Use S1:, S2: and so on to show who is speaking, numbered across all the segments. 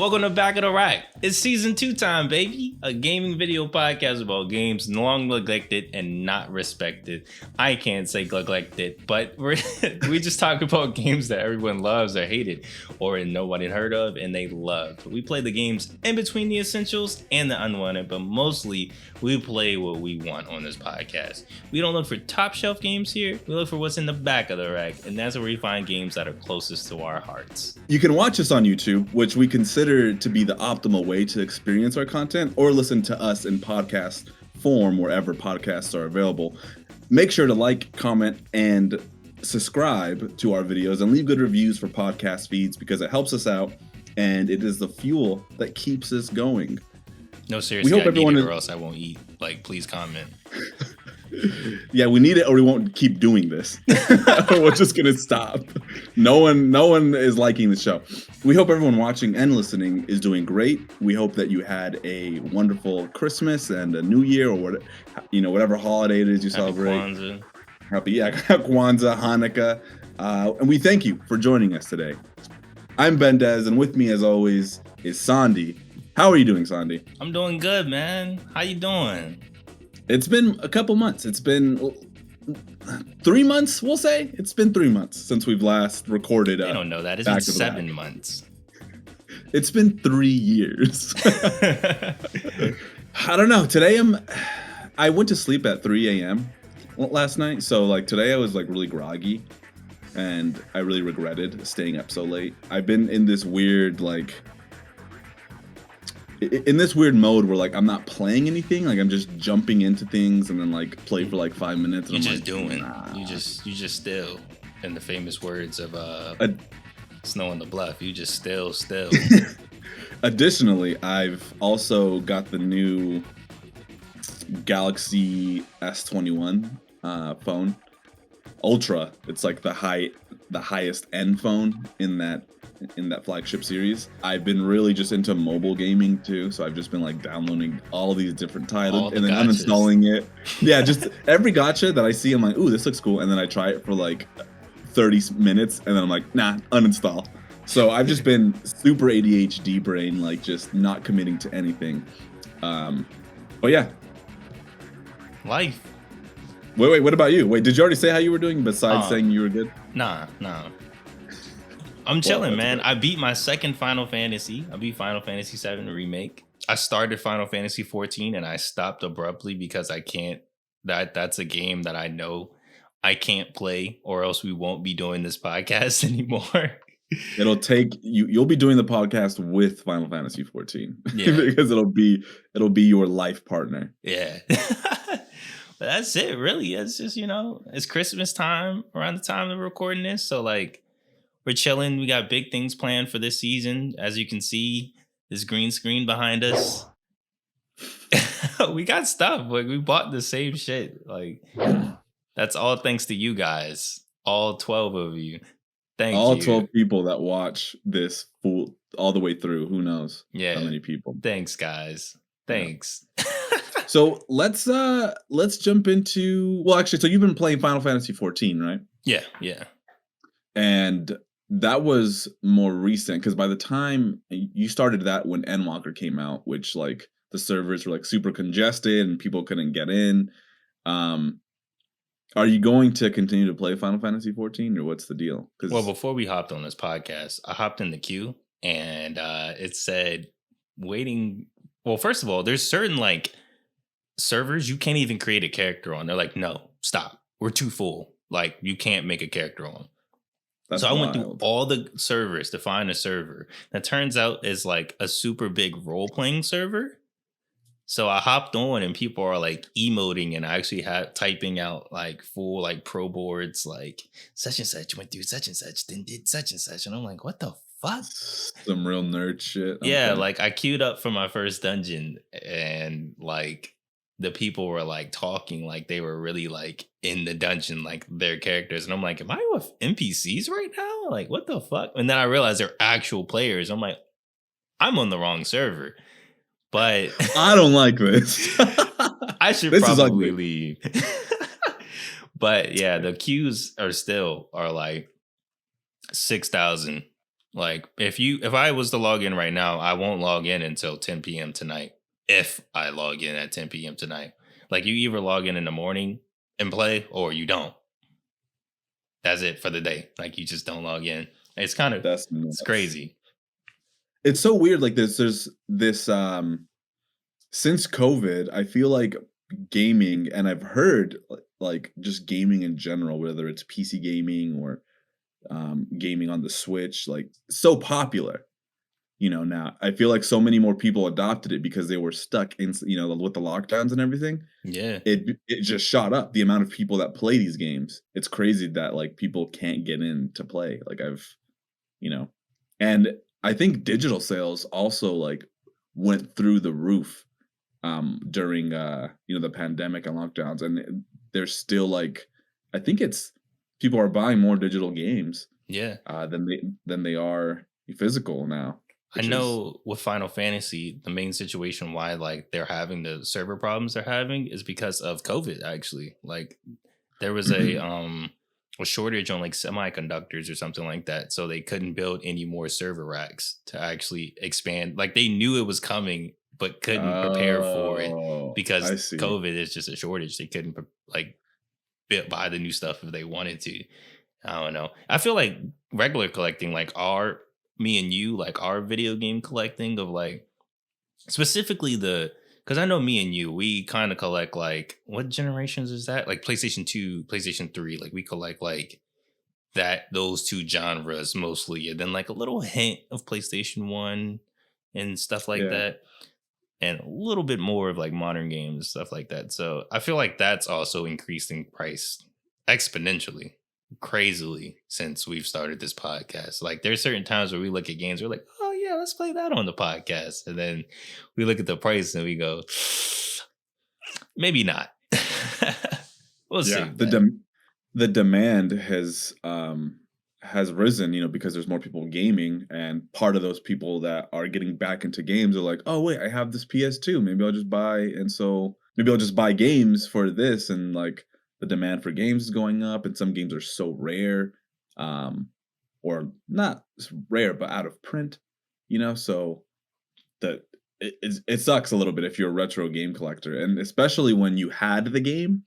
S1: Welcome to Back of the Rack. It's season 2 time, baby. A gaming video podcast about games long neglected and not respected. I can't say neglected, but we just talk about games that everyone loves or hated or nobody heard of and they love. We play the games in between the essentials and the unwanted, but mostly we play what we want on this podcast. We don't look for top shelf games here. We look for what's in the back of the rack, and that's where we find games that are closest to our hearts.
S2: You can watch us on YouTube, which we consider to be the optimal way to experience our content, or listen to us in podcast form wherever podcasts are available. Make sure to like, comment, and subscribe to our videos and leave good reviews for podcast feeds because it helps us out and it is the fuel that keeps us going.
S1: No, seriously, I need it or else I won't eat. Like, please comment.
S2: Yeah, we need it or we won't keep doing this. We're just going to stop. No one is liking the show. We hope everyone watching and listening is doing great. We hope that you had a wonderful Christmas and a New Year or whatever holiday it is you celebrate.
S1: Kwanzaa.
S2: Kwanzaa, Hanukkah. And we thank you for joining us today. I'm Bendezzer, and with me as always is Sondi. How are you doing, Sondi?
S1: I'm doing good, man. How you doing?
S2: It's been a couple months. It's been 3 months, we'll say. It's been 3 months since we've last recorded.
S1: I don't know that. It's been 7 months.
S2: It's been 3 years. I don't know. Today I went to sleep at 3 a.m. last night. So like today I was like really groggy and I really regretted staying up so late. I've been in this weird mode where like I'm not playing anything, like I'm just jumping into things and then like play for like 5 minutes. And
S1: You're
S2: I'm
S1: just
S2: like,
S1: doing.
S2: Nah.
S1: You just still. In the famous words of Snow on the Bluff, you just still.
S2: Additionally, I've also got the new Galaxy S21 phone, Ultra. It's like the highest end phone in that flagship series. I've been really just into mobile gaming too, so I've just been like downloading all these different titles and then uninstalling it. Yeah, just every gacha that I see, I'm like, ooh, this looks cool, and then I try it for like 30 minutes, and then I'm like, nah, uninstall. So I've just been super ADHD brain, like just not committing to anything. But yeah,
S1: life.
S2: Wait, what about you? Wait, did you already say how you were doing besides saying you were good?
S1: Nah. I'm chilling, man. Good. I beat my second Final Fantasy. I beat Final Fantasy VII Remake. I started Final Fantasy 14 and I stopped abruptly because I can't. That's a game that I know I can't play, or else we won't be doing this podcast anymore.
S2: It'll take you. You'll be doing the podcast with Final Fantasy 14,
S1: yeah,
S2: because it'll be your life partner.
S1: Yeah. But that's it, really. It's just it's Christmas time around the time of recording this, so like. We're chilling. We got big things planned for this season. As you can see, this green screen behind us. We got stuff. Like we bought the same shit. Like that's all thanks to you guys. All 12 of you. Thank you.
S2: All 12 people that watch this all the way through. Who knows?
S1: Yeah.
S2: How many people?
S1: Thanks, guys. Thanks.
S2: Yeah. So let's jump into. Well, actually, so you've been playing Final Fantasy 14, right?
S1: Yeah.
S2: And that was more recent because by the time you started that when Endwalker came out, which like the servers were like super congested and people couldn't get in. Are you going to continue to play Final Fantasy 14 or what's the deal?
S1: Well, before we hopped on this podcast, I hopped in the queue and it said waiting. Well, first of all, there's certain like servers you can't even create a character on. They're like, no, stop. We're too full. Like you can't make a character on.
S2: That's
S1: so I went
S2: wild.
S1: through all the servers to find a server that turns out is like a super big role-playing server. So I hopped on and people are like emoting and I actually had typing out like full like pro boards like such and such went through such and such, then did such and such. And I'm like, what the fuck?
S2: Some real nerd shit.
S1: Yeah, like I queued up for my first dungeon and like the people were like talking like they were really like in the dungeon, like their characters. And I'm like, am I with NPCs right now? Like, what the fuck? And then I realized they're actual players. I'm like, I'm on the wrong server. But
S2: I don't like this.
S1: I should probably leave. But yeah, the queues are like 6,000 Like if I was to log in right now, I won't log in until 10 p.m. tonight. If I log in at 10 p.m. tonight, like you either log in the morning and play, or you don't. That's it for the day. Like you just don't log in. It's kind of
S2: That's
S1: it's
S2: nuts.
S1: crazy.
S2: It's so weird. Like there's this since COVID, I feel like gaming, and I've heard like just gaming in general, whether it's PC gaming or gaming on the Switch, like so popular. Now I feel like so many more people adopted it because they were stuck in, with the lockdowns and everything.
S1: Yeah,
S2: It just shot up the amount of people that play these games. It's crazy that like people can't get in to play. Like you know, and I think digital sales also like went through the roof during the pandemic and lockdowns, and there's still like I think it's people are buying more digital games
S1: yeah.
S2: than they are physical now,
S1: I
S2: which is
S1: know with Final Fantasy, the main situation why like they're having the server problems they're having is because of COVID. Actually, like there was a shortage on like semiconductors or something like that, so they couldn't build any more server racks to actually expand. Like they knew it was coming, but couldn't prepare for it
S2: oh, I
S1: because
S2: see.
S1: COVID is just a shortage. They couldn't like buy the new stuff if they wanted to. I don't know. I feel like regular collecting, like our me and you, like our video game collecting of like specifically because I know me and you, we kind of collect like what generations is that? Like PlayStation 2, PlayStation 3. Like we collect like those two genres mostly, and then like a little hint of PlayStation 1 and stuff like
S2: Yeah.
S1: that. And a little bit more of like modern games and stuff like that. So I feel like that's also increasing price exponentially, crazily since we've started this podcast. Like there's certain times where we look at games, we're like, oh yeah, let's play that on the podcast. And then we look at the price and we go, maybe not. We'll
S2: Yeah,
S1: save that.
S2: the demand has risen, because there's more people gaming, and part of those people that are getting back into games are like, "Oh wait, I have this PS2. Maybe I'll just buy games for this." And like the demand for games is going up, and some games are so rare, or not rare but out of print, So that it sucks a little bit if you're a retro game collector, and especially when you had the game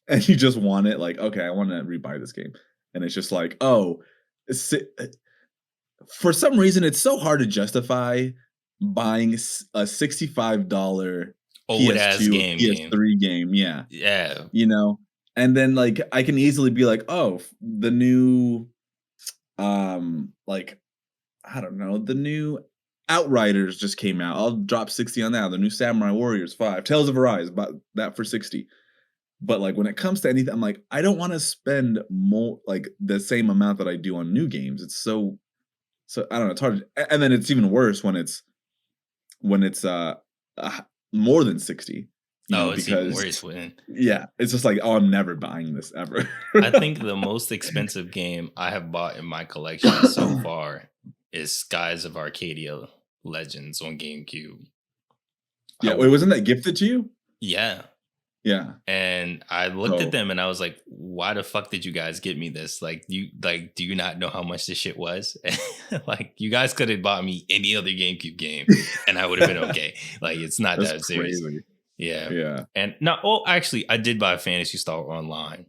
S2: and you just want it, like, okay, I want to rebuy this game, and it's just like, oh, si- for some reason, it's so hard to justify buying a $65
S1: Old ass
S2: PS2 or
S1: game.
S2: PS3 game, yeah,
S1: Yeah.
S2: you know, and then like I can easily be like, oh, the new, like I don't know, the new Outriders just came out. I'll drop 60 on that. The new Samurai Warriors 5, Tales of Arise, about that for 60. But, like, when it comes to anything, I'm like, I don't wanna spend more like, the same amount that I do on new games. It's so I don't know, it's hard and then it's even worse when it's uh, more than 60,
S1: Oh, it's even
S2: because
S1: worse when
S2: yeah, it's just like, "Oh, I'm never buying this ever."
S1: I think the most expensive game I have bought in my collection so far is Skies of Arcadia Legends on GameCube. I
S2: Yeah, wait,
S1: w-
S2: wasn't that gifted to you?
S1: yeah,
S2: Yeah.
S1: and I looked at
S2: So
S1: them and I was like, "Why the fuck did you guys get me this? Do you not know how much this shit was? Like, you guys could have bought me any other GameCube game, and I would have been okay. Like, it's not
S2: that's
S1: that serious."
S2: crazy.
S1: Yeah,
S2: Yeah.
S1: and no, well, actually, I did buy Fantasy Star Online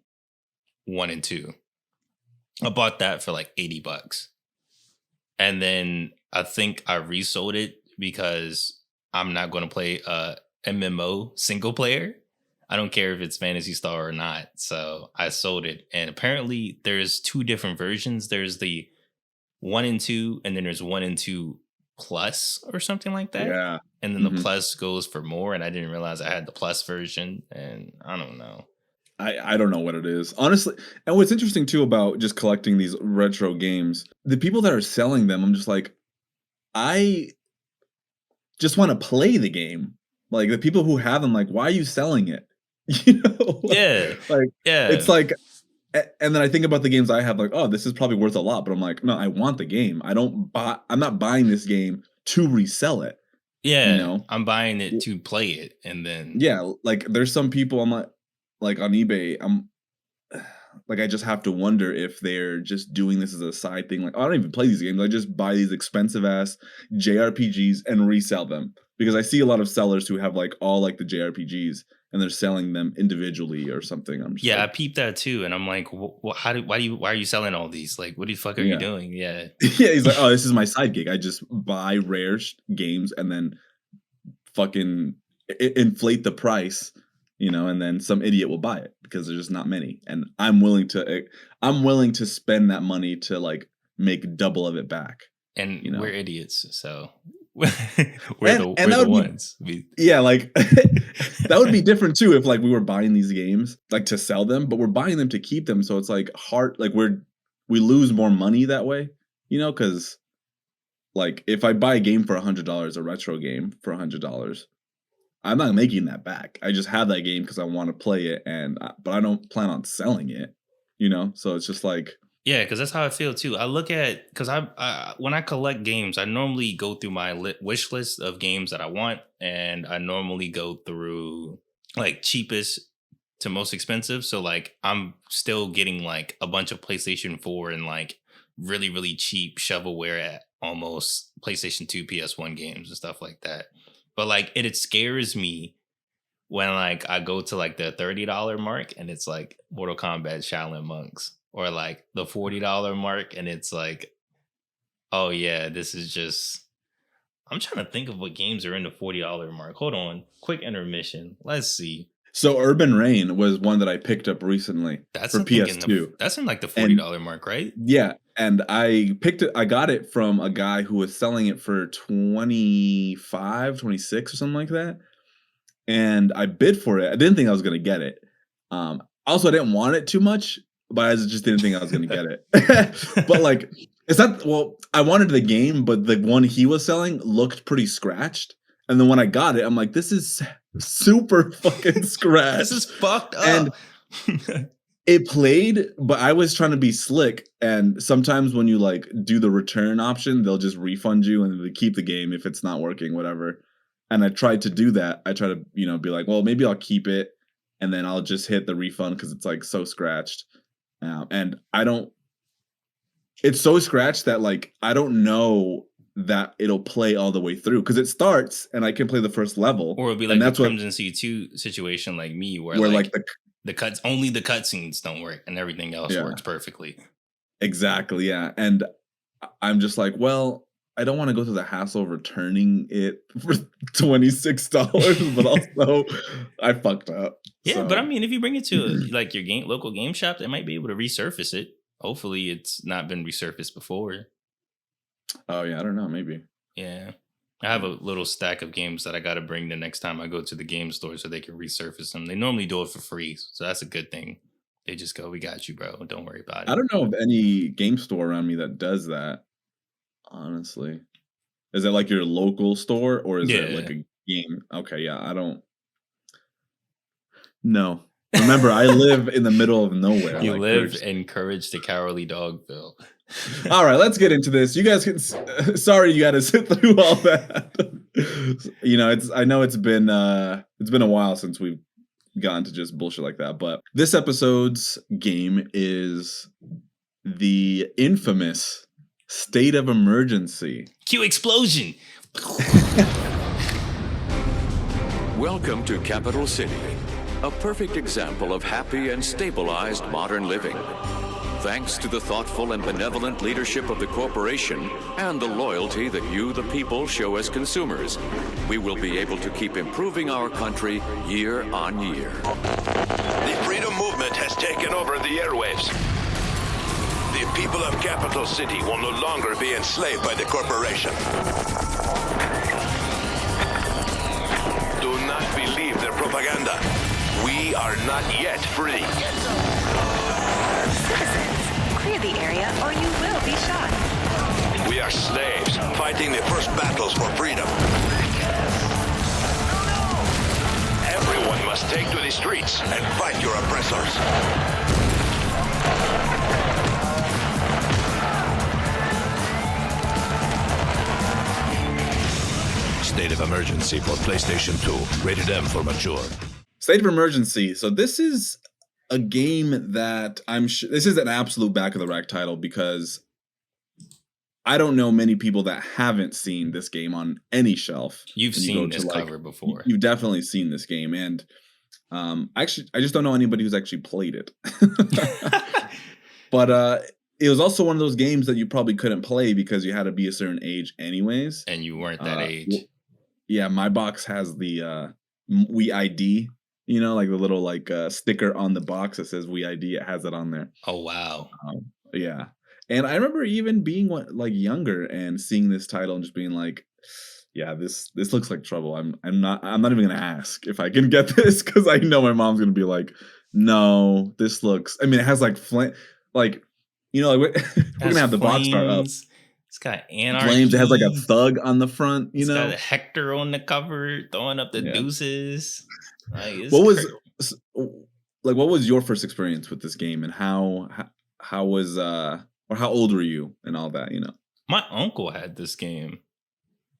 S1: 1 and 2. I bought that for like $80. And then I think I resold it because I'm not going to play a MMO single player. I don't care if it's Fantasy Star or not. So I sold it. And apparently there's two different versions. There's the 1 and 2, and then there's 1 and 2 plus or something like that.
S2: Yeah.
S1: And then the
S2: Mhm.
S1: plus goes for more. And I didn't realize I had the plus version. And I don't know.
S2: I don't know what it is. Honestly, and what's interesting too about just collecting these retro games, the people that are selling them, I'm just like, I just wanna play the game. Like, the people who have them, like, "Why are you selling it?" You know?
S1: Yeah.
S2: Like, it's
S1: Yeah.
S2: like and then I think about the games I have, like, "Oh, this is probably worth a lot," but I'm like, "No, I want the game. I'm not buying this game to resell it," you
S1: Yeah.
S2: know?
S1: I'm buying it to play it. And then
S2: Yeah, like, there's some people I'm like on eBay, Like, I just have to wonder if they're just doing this as a side thing. Like, I don't even play these games. I just buy these expensive ass JRPGs and resell them because I see a lot of sellers who have like all like the JRPGs and they're selling them individually or something. I'm just
S1: Yeah, I
S2: like,
S1: peeped that too, and I'm like, why are you selling all these? Like, what the fuck are you
S2: yeah.
S1: doing? Yeah,
S2: Yeah, he's like, oh, this is my side gig. I just buy rare games and then fucking inflate the price, and then some idiot will buy it because there's just not many, and I'm willing to spend that money to like make double of it back,
S1: and
S2: you know.
S1: we're idiots, so
S2: And
S1: we're
S2: that
S1: the
S2: would be,
S1: ones.
S2: yeah, like that would be different too if like we were buying these games like to sell them, but we're buying them to keep them, so it's like hard, like we lose more money that way, because like if I buy a game for $100, a retro game for $100, I'm not making that back. I just have that game because I want to play it, but I don't plan on selling it, So it's just like,
S1: Yeah, because that's how I feel too. I look at because when I collect games, I normally go through my wish list of games that I want, and I normally go through like cheapest to most expensive. So like I'm still getting like a bunch of PlayStation 4 and like really really cheap shovelware at almost PlayStation 2, PS1 games and stuff like that. But like it scares me when like I go to like the $30 mark and it's like Mortal Kombat Shaolin Monks, or like the $40 mark and it's like, oh yeah, this is just. I'm trying to think of what games are in the $40 mark. Hold on, quick intermission. Let's see.
S2: so Urban Reign was one that I picked up recently
S1: That's
S2: for
S1: I think in
S2: PS2.
S1: that's in like the
S2: And
S1: $40 mark, right?
S2: yeah, and I got it from a guy who was selling it for 25, 26 or something like that. And I bid for it. I didn't think I was gonna get it. Also, I didn't want it too much, but I just didn't think I was gonna get it. But like, it's not. Well, I wanted the game, but the one he was selling looked pretty scratched. And then when I got it, I'm like, this is super fucking scratched.
S1: This is fucked
S2: And
S1: up.
S2: it played, but I was trying to be slick. And sometimes when you like do the return option, they'll just refund you and they keep the game if it's not working, whatever. And I tried to do that. I try to, be like, well, maybe I'll keep it and then I'll just hit the refund because it's like so scratched. And I don't, it's so scratched that like, I don't know that it'll play all the way through because it starts and I can play the first level.
S1: Or it'll be like the Crimson C2 situation like me where like the cutscenes don't work and everything else works perfectly.
S2: Exactly, yeah. And I'm just like, well, I don't want to go through the hassle of returning it for $26, but also I fucked up.
S1: Yeah,
S2: so.
S1: but I mean, if you bring it to like your local game shop, they might be able to resurface it. Hopefully, it's not been resurfaced before.
S2: Oh yeah, I don't know, maybe.
S1: Yeah, I have a little stack of games that I got to bring the next time I go to the game store so they can resurface them. They normally do it for free, so that's a good thing. They just go, "We got you, bro. Don't worry about it."
S2: I don't know of any game store around me that does that. Honestly, is it like your local store or is it like a game? Okay, yeah, I don't. No, remember I live in the middle of nowhere.
S1: You live in Courage the Cowardly Dogville.
S2: All right, let's get into this. You guys can. Sorry, you got to sit through all that. I know it's been a while since we've gotten to just bullshit like that, but this episode's game is the infamous State of Emergency.
S1: Cue explosion.
S3: Welcome to Capital City, a perfect example of happy and stabilized modern living. Thanks to the thoughtful and benevolent leadership of the corporation and the loyalty that you, the people, show as consumers, we will be able to keep improving our country year on year.
S4: The freedom movement has taken over the airwaves. The people of Capital City will no longer be enslaved by the corporation. Do not believe their propaganda. We are not yet free.
S5: Citizens, clear the area or you will be shot.
S4: We are slaves fighting the first battles for freedom. Everyone must take to the streets and fight your oppressors.
S6: State of Emergency for PlayStation 2. Rated M for mature.
S2: State of Emergency. So this is a game that I'm sure this is an absolute back of the rack title because I don't know many people that haven't seen this game on any shelf.
S1: You've
S2: When you go
S1: seen
S2: to
S1: this
S2: like,
S1: cover before.
S2: you've definitely seen this game, and actually, I just don't know anybody who's actually played it. But it was also one of those games that you probably couldn't play because you had to be a certain age, anyways.
S1: And you weren't that
S2: Uh,
S1: age.
S2: yeah, my box has the We ID. You know, like the little like sticker on the box that says We ID. It has it on there.
S1: Oh, wow.
S2: Yeah, and I remember even being like younger and seeing this title and just being like, "Yeah, this looks like trouble." I'm not even gonna ask if I can get this because I know my mom's gonna be like, "No, this looks." I mean, it has like flame, like like we're gonna have the box start up.
S1: Flames. It's got anarchy.
S2: Flames. It has like a thug on the front.
S1: It's got a Hector on the cover throwing up the
S2: Yeah.
S1: deuces. Like, it's
S2: What was like? What was your first experience with this game, and how was or how old were you and all that?
S1: My uncle had this game,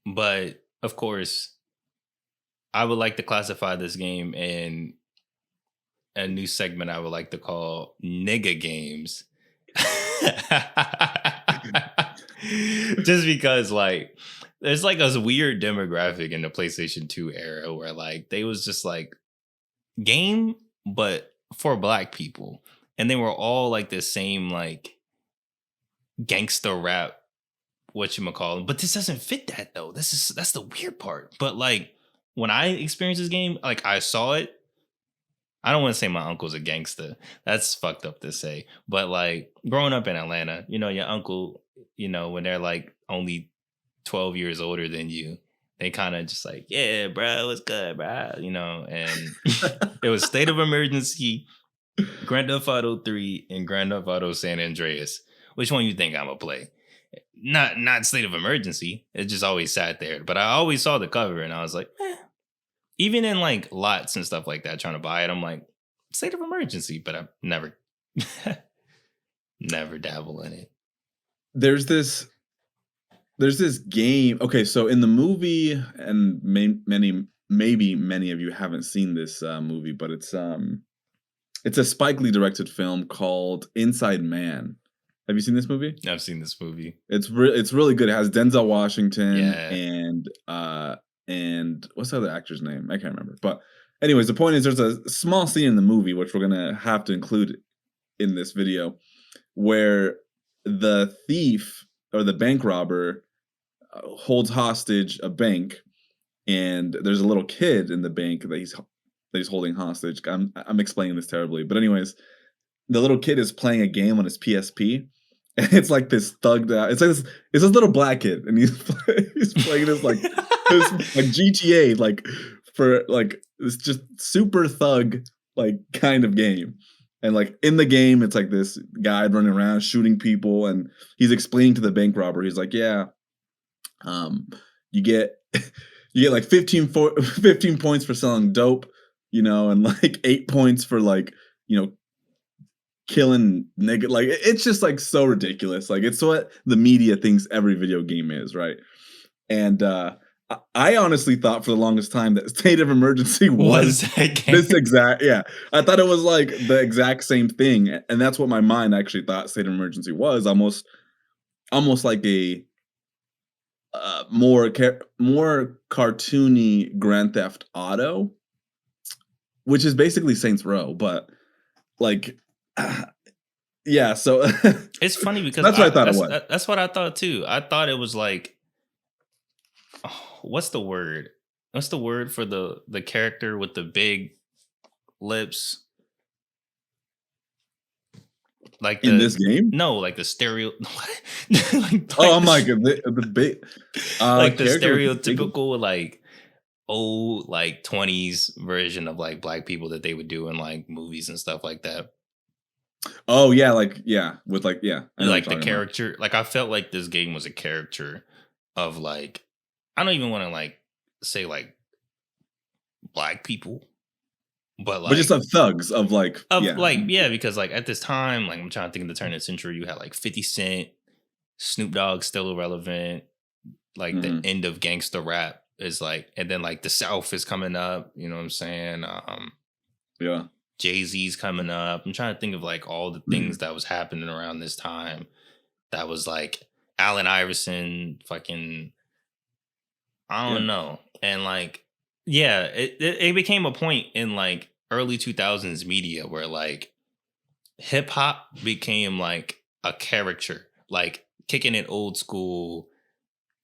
S1: but of course, I would like to classify this game in a new segment I would like to call nigga games. Just because like there's like a weird demographic in the PlayStation 2 era where like they was just like game but for black people, and they were all like the same like gangster rap whatchamacallit, but this doesn't fit that though. That's the weird part. But like when I experienced this game, like I saw it. I don't want to say my uncle's a gangster. That's fucked up to say. But like growing up in Atlanta, your uncle, when they're like only 12 years older than you, they kind of just like, yeah, bro, what's good, bro? And it was State of Emergency, Grand Theft Auto 3, and Grand Theft Auto San Andreas. Which one you think I'm gonna play? Not State of Emergency. It just always sat there. But I always saw the cover and I was like, even in like lots and stuff like that, trying to buy it, I'm like, State of Emergency, but I've never dabble in it.
S2: There's this game. Okay, so in the movie, and maybe many of you haven't seen this movie, but it's a Spike Lee directed film called Inside Man. Have you seen this movie?
S1: I've seen this movie.
S2: It's really good. It has Denzel Washington
S1: Yeah.
S2: and what's the other actor's name? I can't remember. But anyways, the point is there's a small scene in the movie, which we're going to have to include in this video, where the thief or the bank robber holds hostage a bank, and there's a little kid in the bank that he's holding hostage. I'm explaining this terribly. But anyways, the little kid is playing a game on his PSP. And it's like this thugged out. It's this little black kid, and he's playing this like GTA, like for like this just super thug like kind of game. And like in the game, it's like this guy running around shooting people, and he's explaining to the bank robber. He's like, "Yeah, you get like 15 points for selling dope, and like 8 points for like killing nigga." Like it's just like so ridiculous. Like it's what the media thinks every video game is, right? And I honestly thought for the longest time that State of Emergency was this exact. Yeah, I thought it was like the exact same thing, and that's what my mind actually thought State of Emergency was. Almost like a more cartoony Grand Theft Auto, which is basically Saints Row, but like. Yeah, so
S1: it's funny because
S2: that's what I thought it was.
S1: That's what I thought too. I thought it was like, what's the word? What's the word for the character with the big lips? Like
S2: in this game?
S1: No, like the stereo.
S2: I'm like the big,
S1: like the stereotypical like old like 20s version of like black people that they would do in like movies and stuff like that.
S2: Oh yeah, like yeah, with like yeah,
S1: like the character. About. Like I felt like this game was a character of like, I don't even want to like say like black people, but
S2: just of thugs of like
S1: because like at this time, like I'm trying to think of the turn of the century, you had like 50 Cent, Snoop Dogg still irrelevant, like the end of gangster rap is like, and then like the South is coming up, you know what I'm saying?
S2: Yeah.
S1: Jay-Z's coming up. I'm trying to think of like all the things that was happening around this time. That was like Allen Iverson, fucking, I
S2: Yeah.
S1: don't know. And like, yeah, it became a point in like early 2000s media where like hip hop became like a caricature, like kicking it old school,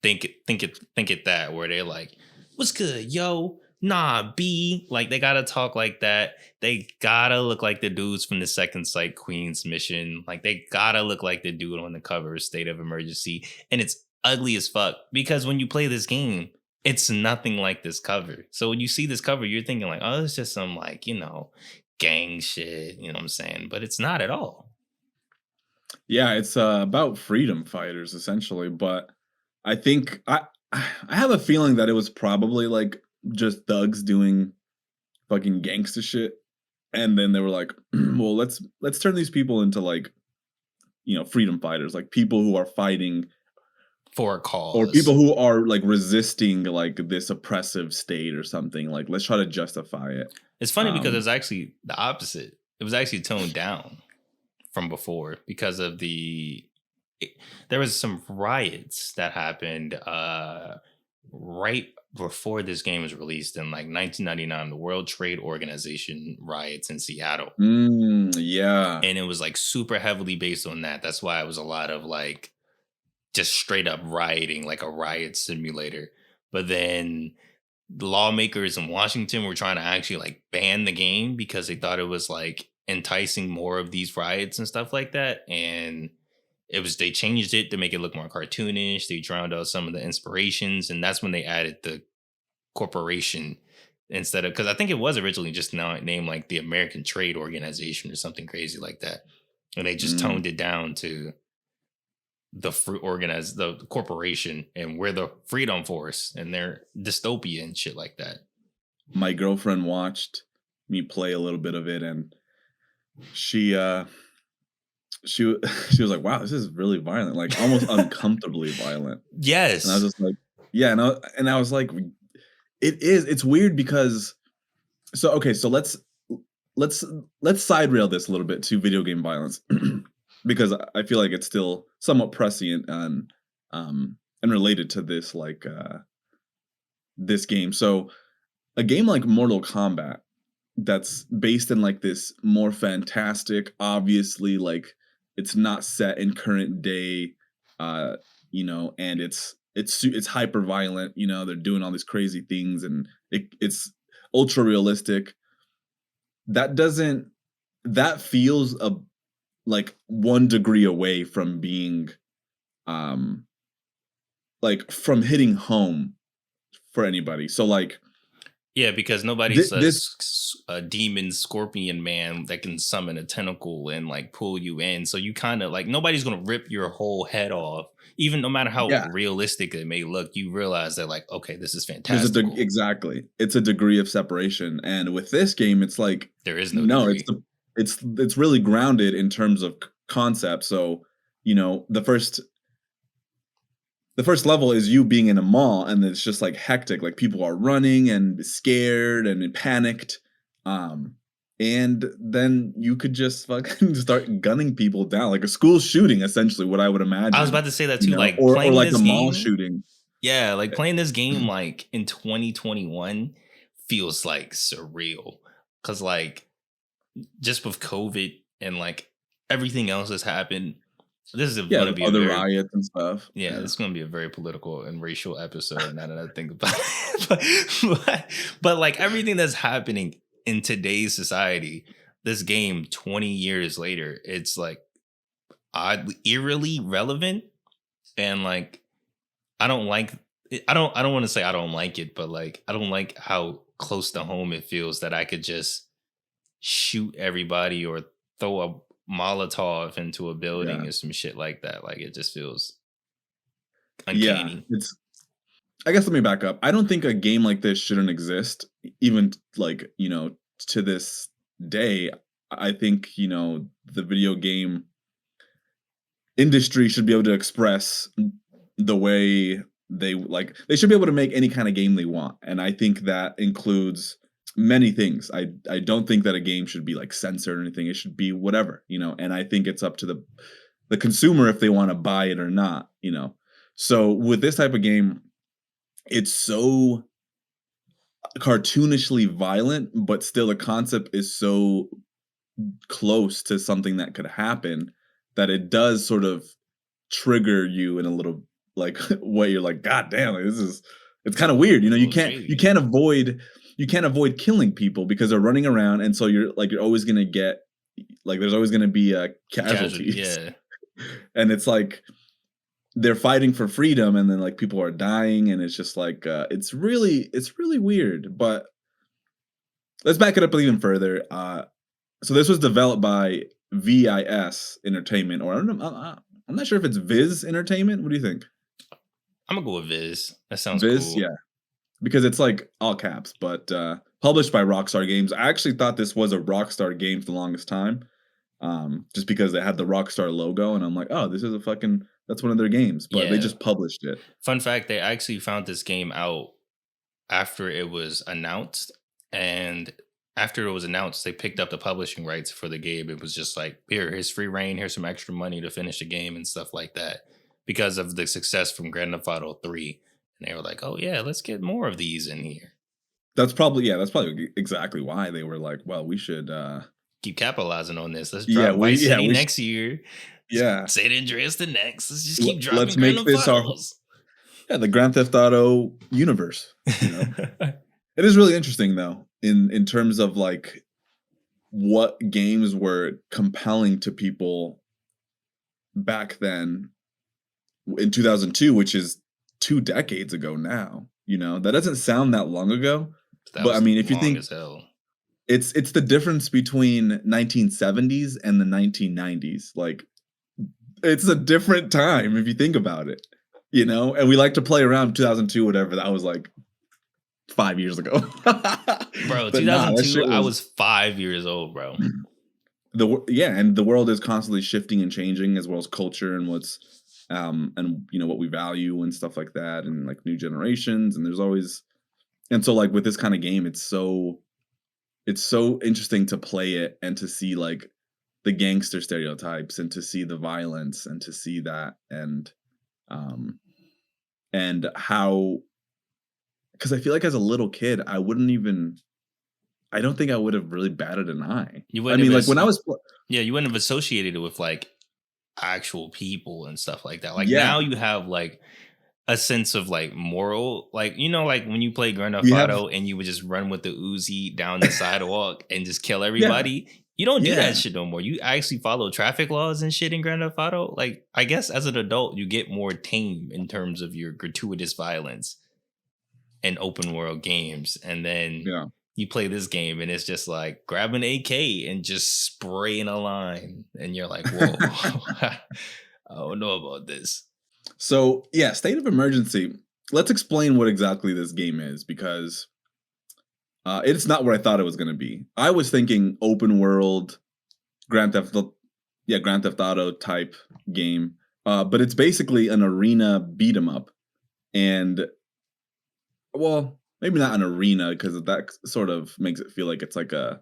S1: think it that, where they're like, what's good, yo? Nah, B. Like they gotta talk like that. They gotta look like the dudes from the Second Sight Queen's Mission. Like they gotta look like the dude on the cover of State of Emergency. And it's ugly as fuck because when you play this game, it's nothing like this cover. So when you see this cover, you're thinking like, oh, it's just some like, gang shit, you know what I'm saying? But it's not at all.
S2: Yeah, it's about freedom fighters essentially, but I think I have a feeling that it was probably like just thugs doing fucking gangster shit, and then they were like, well, let's turn these people into like freedom fighters, like people who are fighting
S1: For a
S2: or
S1: cause.
S2: people who are like resisting like this oppressive state or something. Like let's try to justify it.
S1: It's funny because
S2: Um,
S1: it's actually the opposite. It was actually toned down from before because of there was some riots that happened right before this game was released in like 1999, the World Trade Organization riots in Seattle.
S2: yeah,
S1: And it was like super heavily based on that. That's why it was a lot of like just straight up rioting, like a riot simulator. But then the lawmakers in Washington were trying to actually like ban the game because they thought it was like enticing more of these riots and stuff like that. And they changed it to make it look more cartoonish. They drowned out some of the inspirations, and that's when they added the corporation instead of, because I think it was originally just named like the American Trade Organization or something crazy like that, and they just toned it down to the corporation, and we're the Freedom Force, and they're dystopia and shit like that.
S2: my girlfriend watched me play a little bit of it, and she she she was like, "Wow, this is really violent, like almost uncomfortably violent."
S1: Yes.
S2: And I was just like, "Yeah," and I was like, "It is. It's weird because so let's side rail this a little bit to video game violence because I feel like it's still somewhat prescient and related to this this game. So a game like Mortal Kombat that's based in like this more fantastic, obviously like it's not set in current day, and it's hyper violent. They're doing all these crazy things, and it's ultra realistic. That feels like 1 degree away from being um like from hitting home for anybody. So like
S1: Yeah, because nobody's
S2: this
S1: a demon scorpion man that can summon a tentacle and like pull you in. So you kind of like, nobody's gonna rip your whole head off, even no matter how
S2: yeah,
S1: realistic it may look. You realize that like, okay, this is
S2: there's
S1: fantastical.
S2: exactly. It's a degree of separation, and with this game, it's like
S1: There is no
S2: no,
S1: degree.
S2: it's really grounded in terms of concept. So the first level is you being in a mall, and it's just like hectic, like people are running and scared and panicked, and then you could just fucking start gunning people down, like a school shooting, essentially, what I would imagine.
S1: I was about to say that too. Like
S2: or
S1: playing
S2: like a
S1: this
S2: mall
S1: game,
S2: shooting.
S1: yeah, like playing this game like in 2021 feels like surreal because like just with COVID and like everything else that's happened, this is
S2: Yeah,
S1: going to
S2: with
S1: be a
S2: other
S1: very
S2: riots and stuff.
S1: yeah,
S2: Yeah,
S1: this is going to be a very political and racial episode. Now that I think about it, but like everything that's happening in today's society, this game 20 years later, it's like oddly eerily relevant, and like I don't like I don't want to say I don't like it, but like I don't like how close to home it feels that I could just shoot everybody or throw a Molotov into a building
S2: yeah,
S1: or some shit like that. Like it just feels
S2: yeah.
S1: uncanny.
S2: It's I guess let me back up. I don't think a game like this shouldn't exist, even like to this day. I think the video game industry should be able to express the way they should be able to make any kind of game they want, and I think that includes many things. I don't think that a game should be like censored or anything. It should be whatever, and I think it's up to the consumer if they want to buy it or not. So with this type of game, it's so cartoonishly violent, but still the concept is so close to something that could happen that it does sort of trigger you in a little like way. You're like, God damn, like, it's kind of weird.
S1: A
S2: You
S1: little
S2: can't you
S1: crazy.
S2: can't avoid you can't avoid killing people because they're running around, and so you're always gonna get like there's always gonna be
S1: Casualty,
S2: casualties,
S1: yeah.
S2: and it's like they're fighting for freedom, and then like people are dying, and it's just like it's really weird. But let's back it up even further. So this was developed by VIS Entertainment, or I don't know. I'm not sure if it's Viz Entertainment. What do you think?
S1: I'm gonna go with Viz. That sounds
S2: Viz,
S1: cool.
S2: yeah, because it's like all caps, but published by Rockstar Games. I actually thought this was a Rockstar game for the longest time, just because they had the Rockstar logo, and I'm like, oh, this is that's one of their games, but they
S1: Yeah.
S2: just published it.
S1: Fun fact, they actually found this game out after it was announced. And after it was announced, they picked up the publishing rights for the game. It was just like, here's free reign, here's some extra money to finish the game and stuff like that. Because of the success from Grand Theft Auto 3. And they were like, oh yeah, let's get more of these in here.
S2: That's probably exactly why they were like, well, we should
S1: Keep capitalizing on this. Let's
S2: yeah,
S1: drop Vice City
S2: we
S1: next year.
S2: yeah.
S1: San Andreas the next. Let's just keep
S2: Let's
S1: dropping Grand
S2: make
S1: Theft
S2: this our
S1: Autos.
S2: the Grand Theft Auto universe. It is really interesting though, in terms of like what games were compelling to people back then in 2002, which is 2 decades ago now. That doesn't sound that long ago,
S1: That
S2: but I
S1: was
S2: mean, if you
S1: long
S2: think
S1: as hell.
S2: it's the difference between 1970s and the 1990s. Like, it's a different time if you think about it. And we like to play around 2002, whatever. That was like 5 years ago.
S1: Bro,
S2: But nah, that
S1: 2002,
S2: shit
S1: I
S2: was
S1: was 5 years old, bro.
S2: and the world is constantly shifting and changing, as well as culture and what's and what we value and stuff like that, and like new generations, and there's always and so like with this kind of game, it's so interesting to play it and to see like the gangster stereotypes and to see the violence and to see that um and how, because I feel like as a little kid I don't think I would have really batted an eye.
S1: You
S2: I
S1: wouldn't
S2: mean,
S1: have
S2: like when I was
S1: Yeah, you wouldn't have associated it with like actual people and stuff like that. Like
S2: yeah,
S1: now you have like a sense of like moral, like like when you play Grand Theft
S2: we have
S1: Auto and you would just run with the Uzi down the sidewalk and just kill
S2: yeah,
S1: everybody. You don't do that
S2: yeah.
S1: shit no more. You actually follow traffic laws and shit in Grand Theft Auto. Like I guess as an adult, you get more tame in terms of your gratuitous violence in open world games, and then
S2: Yeah.
S1: you play this game and it's just like grab an AK and just spray in a line, and you're like, whoa, I don't know about this.
S2: So, yeah, state of emergency. Let's explain what exactly this game is, because it's not what I thought it was going to be. I was thinking open world Grand Theft Grand Theft Auto type game. But it's basically an arena beat 'em up. And well, maybe not an arena, because that sort of makes it feel like it's like a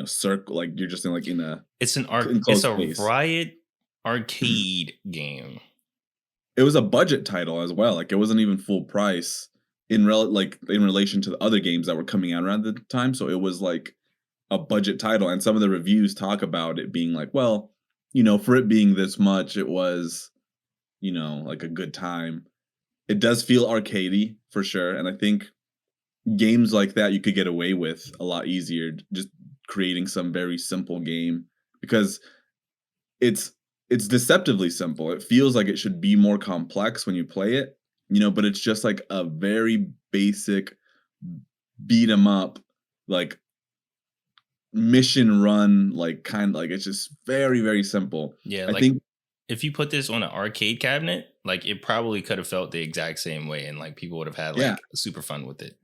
S2: circle, like you're just in a
S1: It's
S2: enclosed
S1: a
S2: space.
S1: Riot arcade game.
S2: It was a budget title as well. Like, it wasn't even full price in relation to the other games that were coming out around the time. So it was like a budget title, and some of the reviews talk about it being like, well, for it being this much, it was, like a good time. It does feel arcadey for sure, and I think games like that you could get away with a lot easier just creating some very simple game, because it's deceptively simple. It feels like it should be more complex when you play it, but it's just like a very basic beat 'em up, like mission run, like kind of like it's just very, very simple.
S1: Yeah,
S2: I
S1: like
S2: think
S1: if you put this on an arcade cabinet, like it probably could have felt the exact same way, and like people would have had
S2: yeah,
S1: like super fun with it.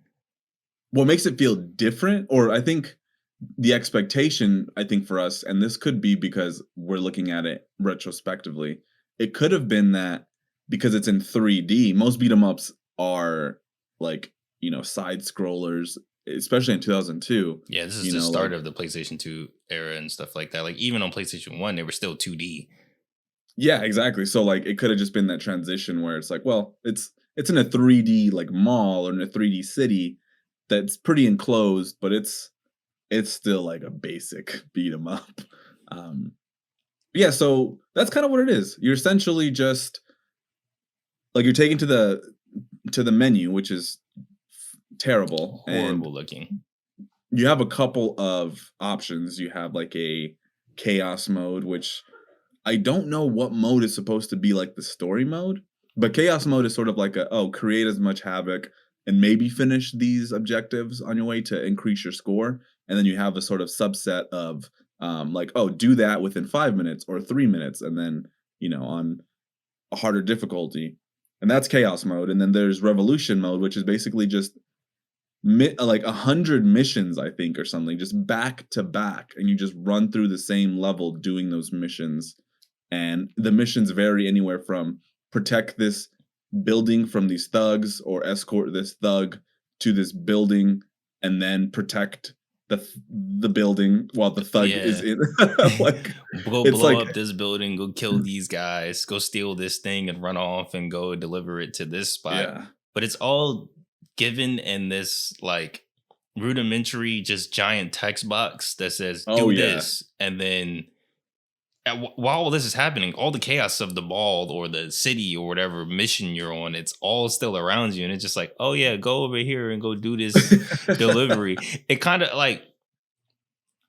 S2: what makes it feel different, or I think the expectation, I think for us, and this could be because we're looking at it retrospectively, it could have been that because it's in 3D, most beat 'em ups are like, side scrollers especially in 2002.
S1: Yeah, this is
S2: You
S1: the
S2: know,
S1: start
S2: like
S1: of the PlayStation 2 era and stuff like that. Like even on PlayStation 1, they were still 2D.
S2: yeah, exactly. So like it could have just been that transition where it's like, well, it's in a 3D like mall or in a 3D city that's pretty enclosed, but it's still like a basic beat 'em up. Um, yeah, so that's kind of what it is. You're essentially just like you're taken to the menu, which is terrible, and
S1: Horrible looking.
S2: you have a couple of options. You have like a chaos mode, which I don't know what mode is supposed to be like the story mode, but chaos mode is sort of like a create as much havoc and maybe finish these objectives on your way to increase your score. And then you have a sort of subset of like, oh, do that within 5 minutes or 3 minutes, and then on a harder difficulty. And that's chaos mode. And then there's revolution mode, which is basically just like 100 missions, I think, or something, just back to back, and you just run through the same level doing those missions. And the missions vary anywhere from protect this building from these thugs, or escort this thug to this building, and then protect the building while the thug is
S1: Yeah.
S2: in. Like
S1: Go
S2: it's
S1: blow
S2: like
S1: up this building, go kill these guys, go steal this thing and run off and go deliver it to this spot.
S2: yeah.
S1: But it's all given in this like rudimentary, just giant text box that says
S2: Oh
S1: do
S2: yeah.
S1: this. And then while all this is happening, all the chaos of the ball or the city or whatever mission you're on, it's all still around you. And it's just like, oh yeah, go over here and go do this delivery. It kind of like,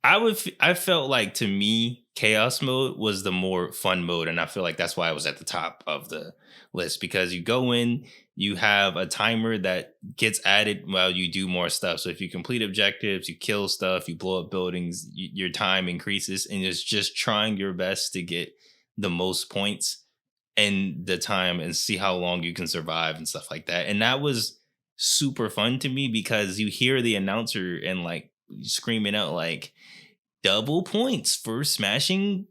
S1: I felt like, to me, chaos mode was the more fun mode, and I feel like that's why I was at the top of the list, because you go in, you have a timer that gets added while you do more stuff. So if you complete objectives, you kill stuff, you blow up buildings, your time increases, and it's just trying your best to get the most points and the time and see how long you can survive and stuff like that. And that was super fun to me because you hear the announcer and like screaming out like double points for smashing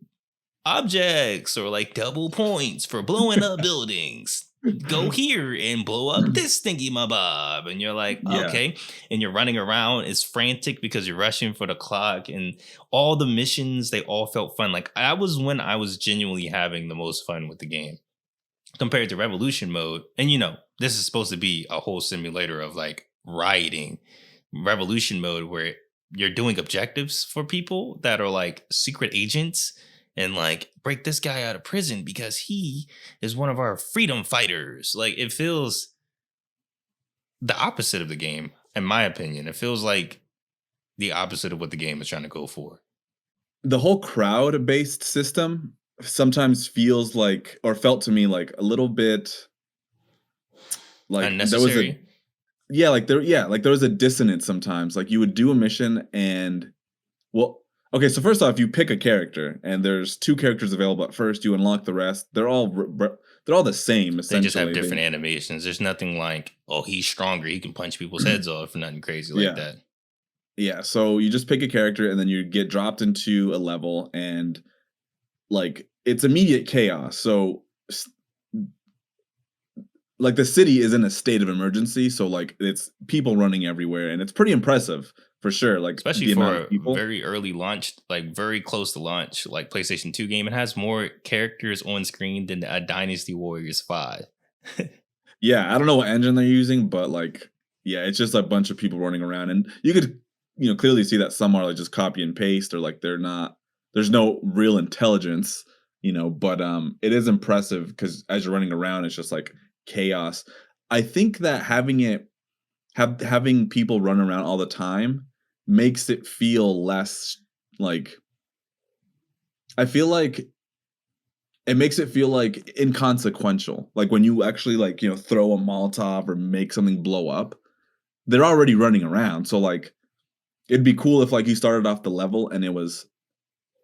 S1: objects or like double points for blowing up buildings. Go here and blow up this thingy my bob. And you're like,
S2: Yeah.
S1: okay. And you're running around. It's frantic because you're rushing for the clock. And all the missions, they all felt fun. Like that was when I was genuinely having the most fun with the game compared to revolution mode. And this is supposed to be a whole simulator of like rioting. Revolution mode where you're doing objectives for people that are like secret agents and like break this guy out of prison because he is one of our freedom fighters. Like it feels the opposite of the game, in my opinion. It feels like the opposite of what the game is trying to go for.
S2: The whole crowd-based system sometimes feels like, or felt to me like a little bit like there was a
S1: Unnecessary.
S2: like there was a dissonance sometimes. Like you would do a mission and well, okay, so first off, you pick a character and there's two characters available at first. You unlock the rest. They're all the same
S1: They just have
S2: essentially.
S1: different animations. There's nothing like, oh, he's stronger. He can punch people's heads off. Nothing crazy like
S2: Yeah.
S1: that.
S2: Yeah, so you just pick a character and then you get dropped into a level and like it's immediate chaos. So like the city is in a state of emergency, so like it's people running everywhere and it's pretty impressive for sure. Like
S1: Especially
S2: the amount
S1: for
S2: of people.
S1: very early launch, like very close to launch, like PlayStation 2 game. It has more characters on screen than a Dynasty Warriors 5.
S2: Yeah, I don't know what engine they're using, but like yeah, it's just a bunch of people running around and you could clearly see that some are like just copy and paste or like there's no real intelligence, but it is impressive because as you're running around it's just like chaos. I think that having people run around all the time makes it feel less like I feel like it makes it feel like inconsequential. Like when you actually like, throw a Molotov or make something blow up, they're already running around. So like it'd be cool if like you started off the level and it was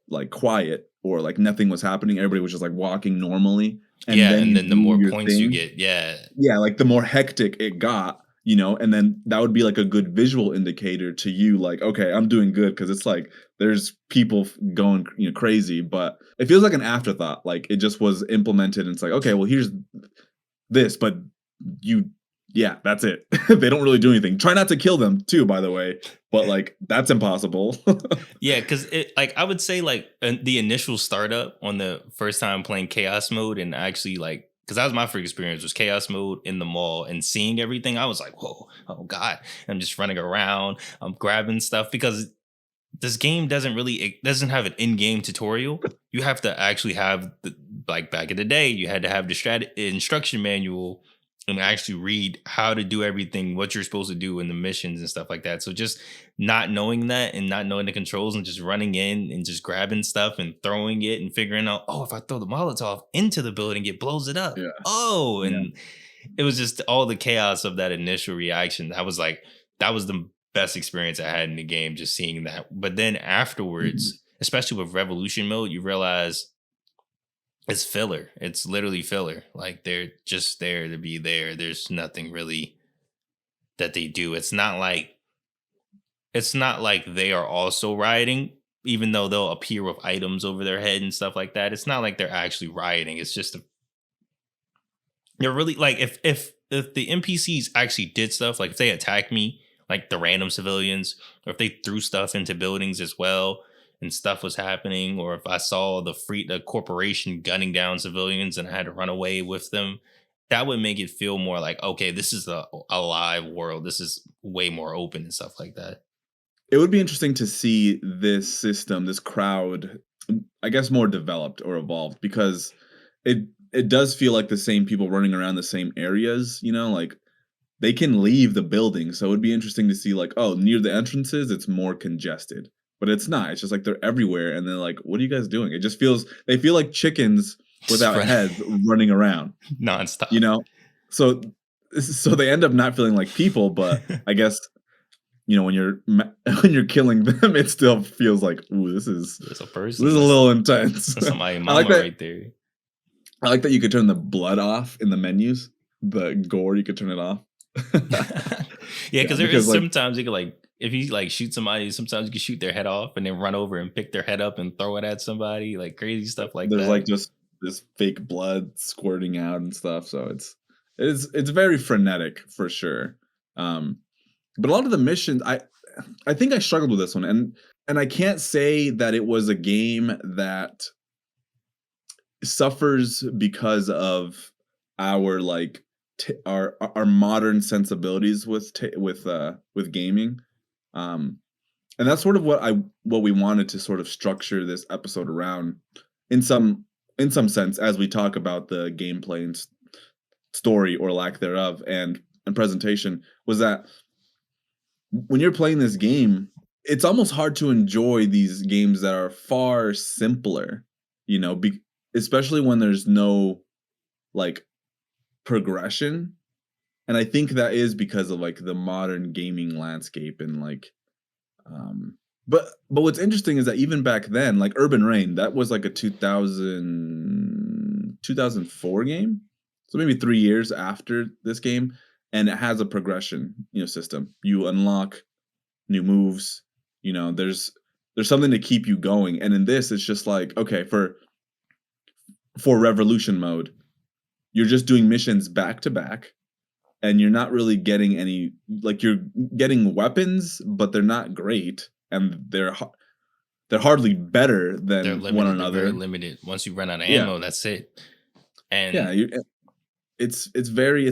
S2: like quiet or like nothing was happening. Everybody was just like walking normally. And
S1: Yeah,
S2: then
S1: and
S2: you
S1: then the
S2: do
S1: more
S2: your
S1: points you
S2: thing.
S1: get, yeah.
S2: Yeah, like the more hectic it got, and then that would be like a good visual indicator to you, like, okay, I'm doing good because it's like there's people going, crazy, but it feels like an afterthought. Like it just was implemented and it's like, okay, well, here's this, but you Yeah, that's it. They don't really do anything. Try not to kill them too, by the way. But like that's impossible.
S1: Yeah, because it like I would say like the initial startup on the first time playing chaos mode and actually like because that was my first experience was chaos mode in the mall and seeing everything. I was like, whoa, oh god! I'm just running around. I'm grabbing stuff because this game it doesn't have an in-game tutorial. You have to actually have like back in the day, you had to have the instruction manual and actually read how to do everything, what you're supposed to do in the missions and stuff like that. So just not knowing that and not knowing the controls and just running in and just grabbing stuff and throwing it and figuring out, oh, if I throw the Molotov into the building, it blows it up.
S2: Yeah.
S1: Oh,
S2: Yeah.
S1: and it was just all the chaos of that initial reaction. That was the best experience I had in the game, just seeing that. But then afterwards, especially with Revolution mode, you realize it's filler. It's literally filler. Like they're just there to be there. There's nothing really that they do. It's not like they are also rioting, even though they'll appear with items over their head and stuff like that. It's not like they're actually rioting. It's just they're really like if the NPCs actually did stuff, like if they attacked me, like the random civilians, or if they threw stuff into buildings as well and stuff was happening, or if I saw the corporation gunning down civilians and I had to run away with them, that would make it feel more like, okay, this is a live world. This is way more open and stuff like that.
S2: It would be interesting to see this system, this crowd, I guess more developed or evolved because it does feel like the same people running around the same areas, like they can leave the building. So it would be interesting to see like, oh, near the entrances, it's more congested. But it's not. It's just like they're everywhere. And they're like, what are you guys doing? They feel like chickens without heads running around.
S1: Nonstop.
S2: So they end up not feeling like people, but I guess when you're killing them, it still feels like, ooh, this is
S1: There's a person.
S2: This is a little intense.
S1: That's somebody
S2: I
S1: mama
S2: like that.
S1: right there.
S2: I like that you could turn the blood off in the menus. The gore, you could turn it off.
S1: Yeah, because there is
S2: like,
S1: sometimes you could like if you like shoot somebody, sometimes you can shoot their head off and then run over and pick their head up and throw it at somebody, like crazy stuff like
S2: there's
S1: that.
S2: like just this fake blood squirting out and stuff. So it's very frenetic for sure. But a lot of the missions, I think I struggled with this one, and I can't say that it was a game that suffers because of our like our modern sensibilities with gaming, and that's sort of what we wanted to sort of structure this episode around in some sense as we talk about the gameplay and story or lack thereof and presentation, was that when you're playing this game, it's almost hard to enjoy these games that are far simpler, especially when there's no like progression. And I think that is because of like the modern gaming landscape and like but what's interesting is that even back then, like Urban Reign, that was like a 2004 game. So maybe 3 years after this game, and it has a progression, system. You unlock new moves, there's something to keep you going. And in this, it's just like, okay, for Revolution mode, you're just doing missions back to back, and you're not really getting any, like you're getting weapons, but they're not great, and they're hardly better than one another.
S1: They're very limited. Once you run out of ammo, that's it. And
S2: it's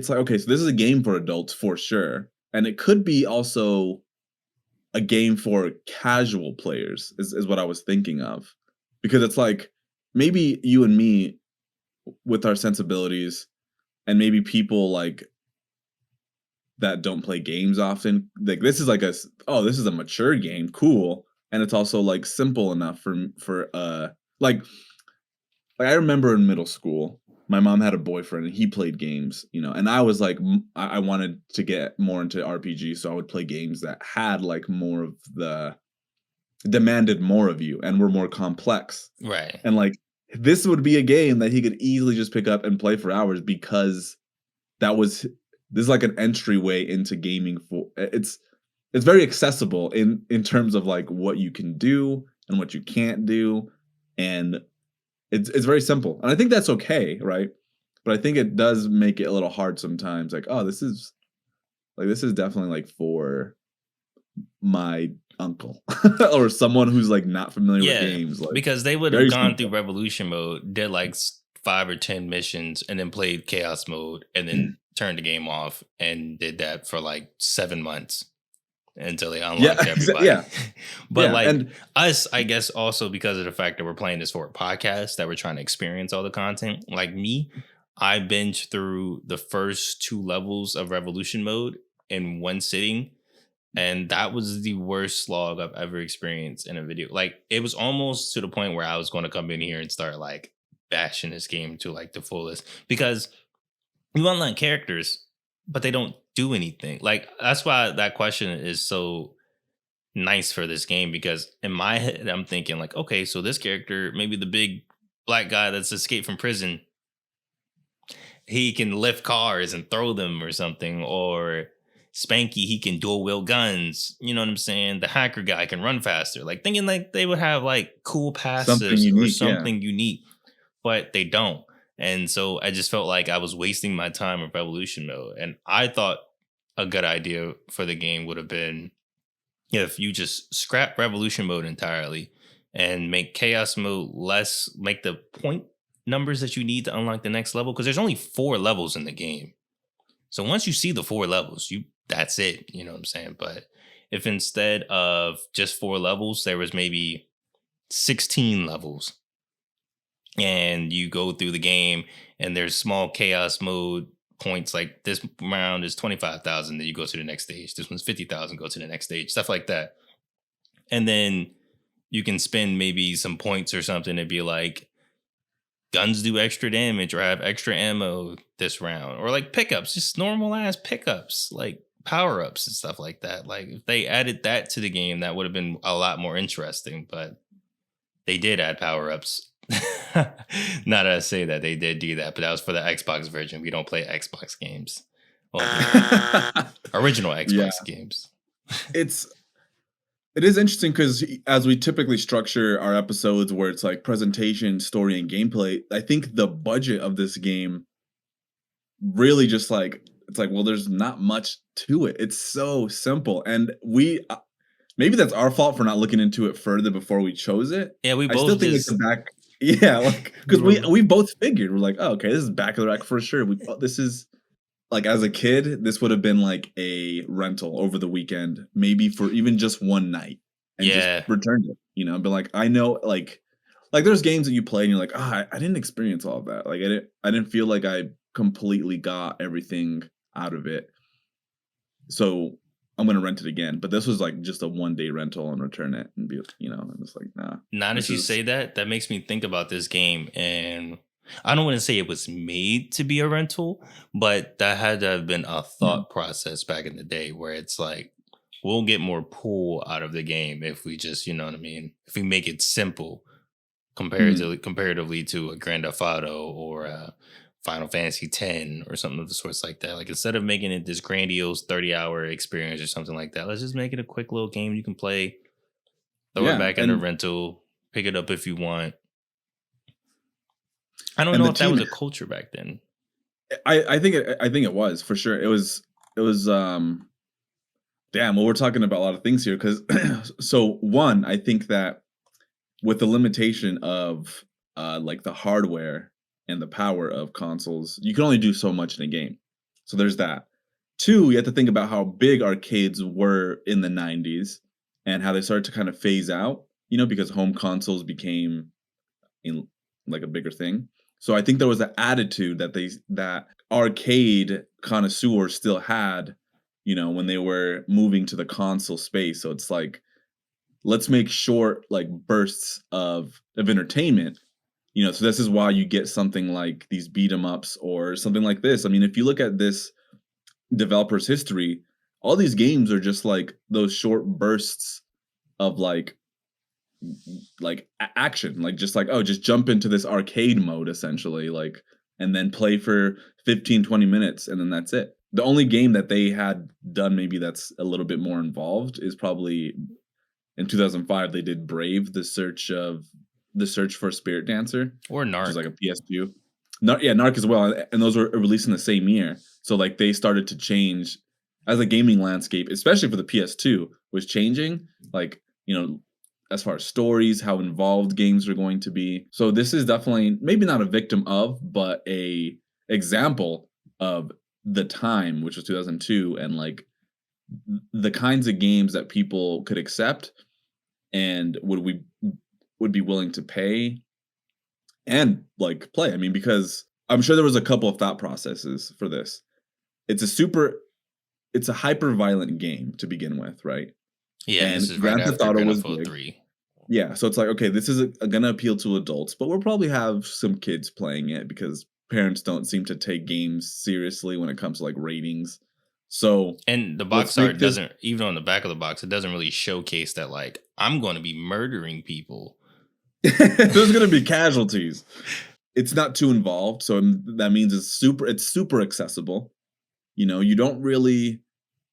S2: like, okay, so this is a game for adults for sure, and it could be also a game for casual players is what I was thinking of, because it's like maybe you and me with our sensibilities, and maybe people like that don't play games often, like this is like this is a mature game, cool, and it's also like simple enough for like I remember in middle school, my mom had a boyfriend and he played games, and I was like, I wanted to get more into RPG, so I would play games that had like more of demanded more of you and were more complex.
S1: Right.
S2: And like this would be a game that he could easily just pick up and play for hours, because this is like an entryway into gaming. It's very accessible in terms of like what you can do and what you can't do, and it's very simple, and I think that's okay, right? But I think it does make it a little hard sometimes. Like, oh, this is Like this is definitely like for my uncle or someone who's like not familiar with
S1: Yeah,
S2: games. Like
S1: because they would have
S2: very
S1: gone through
S2: simple.
S1: Revolution mode, did like 5 or 10 missions, and then played Chaos mode, and then turned the game off, and did that for like 7 months until they
S2: Yeah,
S1: unlocked everybody.
S2: yeah,
S1: But
S2: yeah,
S1: like
S2: and
S1: us, I guess also because of the fact that we're playing this for a podcast, that we're trying to experience all the content. Like me, I binged through the first 2 levels of Revolution mode in one sitting, and that was the worst slog I've ever experienced in a video. Like it was almost to the point where I was going to come in here and start like bashing this game to like the fullest, because you unlock characters, but they don't do anything. Like that's why that question is so nice for this game, because in my head I'm thinking like, okay, so this character, maybe the big black guy that's escaped from prison, he can lift cars and throw them or something, or Spanky, he can dual wield guns. You know what I'm saying? The hacker guy can run faster. Like thinking like they would have like cool
S2: something
S1: passives or
S2: unique. Yeah,
S1: something unique, but they don't. And so I just felt like I was wasting my time with Revolution mode. And I thought a good idea for the game would have been if you just scrap Revolution mode entirely and make Chaos mode less, make the point numbers that you need to unlock the next level, because there's only 4 levels in the game. So once you see the 4 levels, that's it. You know what I'm saying? But if instead of just 4 levels, there was maybe 16 levels, and you go through the game and there's small chaos mode points, like this round is 25,000, then you go to the next stage. This one's 50,000, go to the next stage, stuff like that. And then you can spend maybe some points or something to be like, guns do extra damage or have extra ammo this round, or like pickups, just normal ass pickups, like power ups and stuff like that. Like if they added that to the game, that would have been a lot more interesting. But they did add power ups. Not that I say that they did do that, but that was for the Xbox version. We don't play Xbox games. Well, original
S2: yeah.
S1: Xbox games.
S2: It is interesting because as we typically structure our episodes where it's like presentation, story, and gameplay, I think the budget of this game really just like, it's like, well, there's not much to it. It's so simple. And we, maybe that's our fault for not looking into it further before we chose it.
S1: Yeah, we
S2: I still
S1: both
S2: think
S1: just
S2: it's a back. Yeah, like, because we both figured, we're like, oh, okay, this is back of the rack for sure. This is, like, as a kid, this would have been like a rental over the weekend, maybe for even just one night, and
S1: yeah.
S2: just returned it, you know. But like, I know, like there's games that you play and you're like, oh, I didn't experience all of that. Like, I didn't feel like I completely got everything out of it. So I'm gonna rent it again. But this was like just a 1-day rental and return it and be, you know, and it's like, nah.
S1: Now that you say that, that makes me think about this game, and I don't want to say it was made to be a rental, but that had to have been a thought process back in the day where it's like, we'll get more pull out of the game if we just, you know what I mean? If we make it simple comparatively to a Grand Theft Auto or a Final Fantasy X or something of the sorts like that. Like instead of making it this grandiose 30-hour experience or something like that, let's just make it a quick little game you can play, throw it back in a rental, pick it up if you want. I don't know if that was a culture back then.
S2: I think it was for sure. It was damn, well, we're talking about a lot of things here because so one, I think that with the limitation of like the hardware and the power of consoles, you can only do so much in a game. So there's that. Two, you have to think about how big arcades were in the 90s and how they started to kind of phase out, you know, because home consoles became in like a bigger thing. So I think there was an attitude that arcade connoisseurs still had, you know, when they were moving to the console space. So it's like, let's make short like bursts of entertainment, you know. So this is why you get something like these beat 'em ups or something like this. I mean, if you look at this developer's history, all these games are just like those short bursts of like action, like just like, oh, just jump into this arcade mode essentially, like, and then play for 15-20 minutes and then that's it. The only game that they had done maybe that's a little bit more involved is probably in 2005 they did Brave, the search for a Spirit Dancer,
S1: or Narc,
S2: which is like a PS2. Narc as well, and those were released in the same year. So like they started to change as a gaming landscape, especially for the PS2, was changing. Like, as far as stories, how involved games are going to be. So this is definitely maybe not a victim of, but a example of the time, which was 2002, and like the kinds of games that people could accept and would be willing to pay and like play. I mean, because I'm sure there was a couple of thought processes for this. It's a hyper violent game to begin with, right?
S1: Yeah, and
S2: And
S1: this is right
S2: Grand Theft
S1: after
S2: Auto
S1: Grand
S2: was
S1: Theft Auto
S2: big.
S1: 3.
S2: Yeah, so it's like, okay, this is gonna appeal to adults, but we'll probably have some kids playing it because parents don't seem to take games seriously when it comes to like ratings. So
S1: And the box
S2: let's make
S1: art
S2: this.
S1: doesn't, even on the back of the box, it doesn't really showcase that like I'm going to be murdering people.
S2: There's gonna be casualties. It's not too involved, so that means it's super accessible. You don't really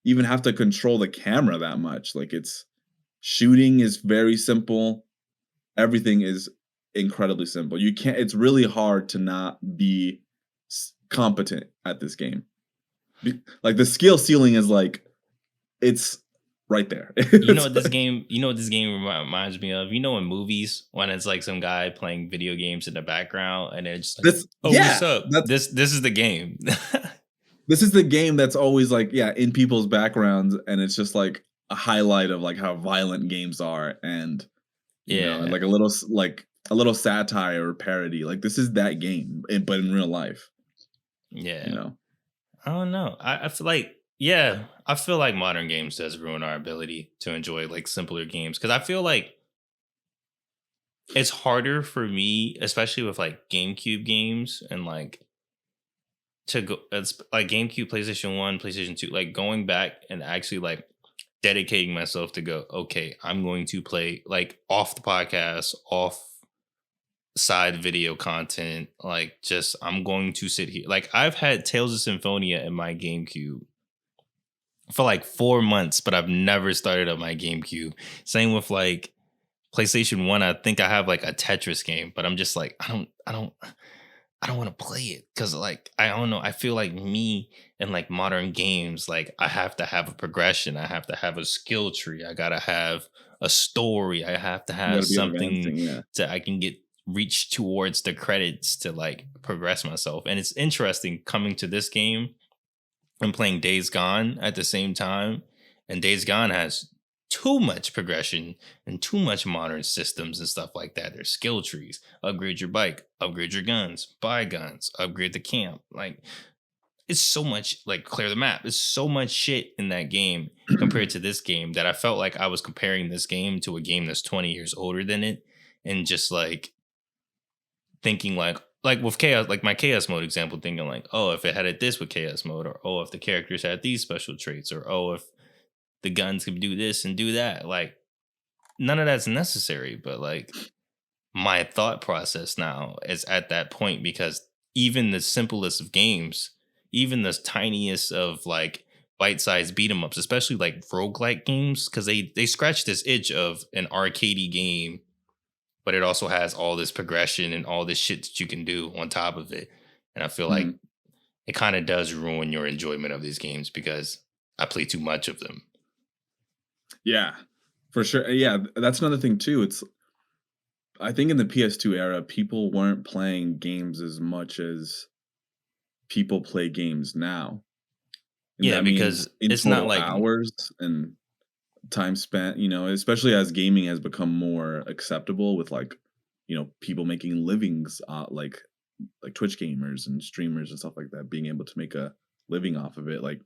S2: even have to control the camera that much. Like it's shooting is very simple. Everything is incredibly simple. You can't. It's really hard to not be competent at this game. Like the skill ceiling is like it's right there.
S1: You know what this game? You know what this game reminds me of? You know, in movies when it's like some guy playing video games in the background, and it's like,
S2: This,
S1: "Oh,
S2: yeah,
S1: what's up?" This is the game.
S2: this is the game that's always like, yeah, in people's backgrounds, and it's just like a highlight of like how violent games are, and and like a little satire or parody. Like this is that game, but in real life.
S1: Yeah. I don't know. I feel like, yeah, I feel like modern games does ruin our ability to enjoy like simpler games because I feel like it's harder for me, especially with like GameCube games and like to go. It's like GameCube, PlayStation 1, PlayStation 2, like going back and actually like dedicating myself to go, okay, I'm going to play like off the podcast, off side video content, like just I'm going to sit here. Like I've had Tales of Symphonia in my GameCube for like 4 months, but I've never started up my GameCube. Same with like PlayStation 1. I think I have like a Tetris game, but I'm just like, I don't want to play it because like I don't know. I feel like me in like modern games, like I have to have a progression. I have to have a skill tree. I gotta have a story. I have to
S2: You
S1: have
S2: gotta be
S1: something
S2: advancing, yeah.
S1: to I can get reach towards the credits to like progress myself. And it's interesting coming to this game and playing Days Gone at the same time. And Days Gone has too much progression and too much modern systems and stuff like that. There's skill trees, upgrade your bike, upgrade your guns, buy guns, upgrade the camp. Like it's so much like clear the map. It's so much shit in that game compared to this game that I felt like I was comparing this game to a game that's 20 years older than it. And just like thinking like with chaos, like my chaos mode example, thinking like, oh, if it had it this with chaos mode, or oh, if the characters had these special traits, or oh, if the guns could do this and do that. Like none of that's necessary, but like my thought process now is at that point because even the simplest of games, even the tiniest of like bite-sized beat 'em ups, especially like roguelike games, because they scratch this itch of an arcadey game, but it also has all this progression and all this shit that you can do on top of it. And I feel like it kind of does ruin your enjoyment of these games because I play too much of them.
S2: Yeah, for sure. Yeah, that's another thing too. I think in the PS2 era, people weren't playing games as much as people play games now. And
S1: Yeah,
S2: that
S1: because
S2: means in
S1: it's not
S2: total
S1: like
S2: hours and time spent, especially as gaming has become more acceptable with like, people making livings, like Twitch gamers and streamers and stuff like that, being able to make a living off of it. Like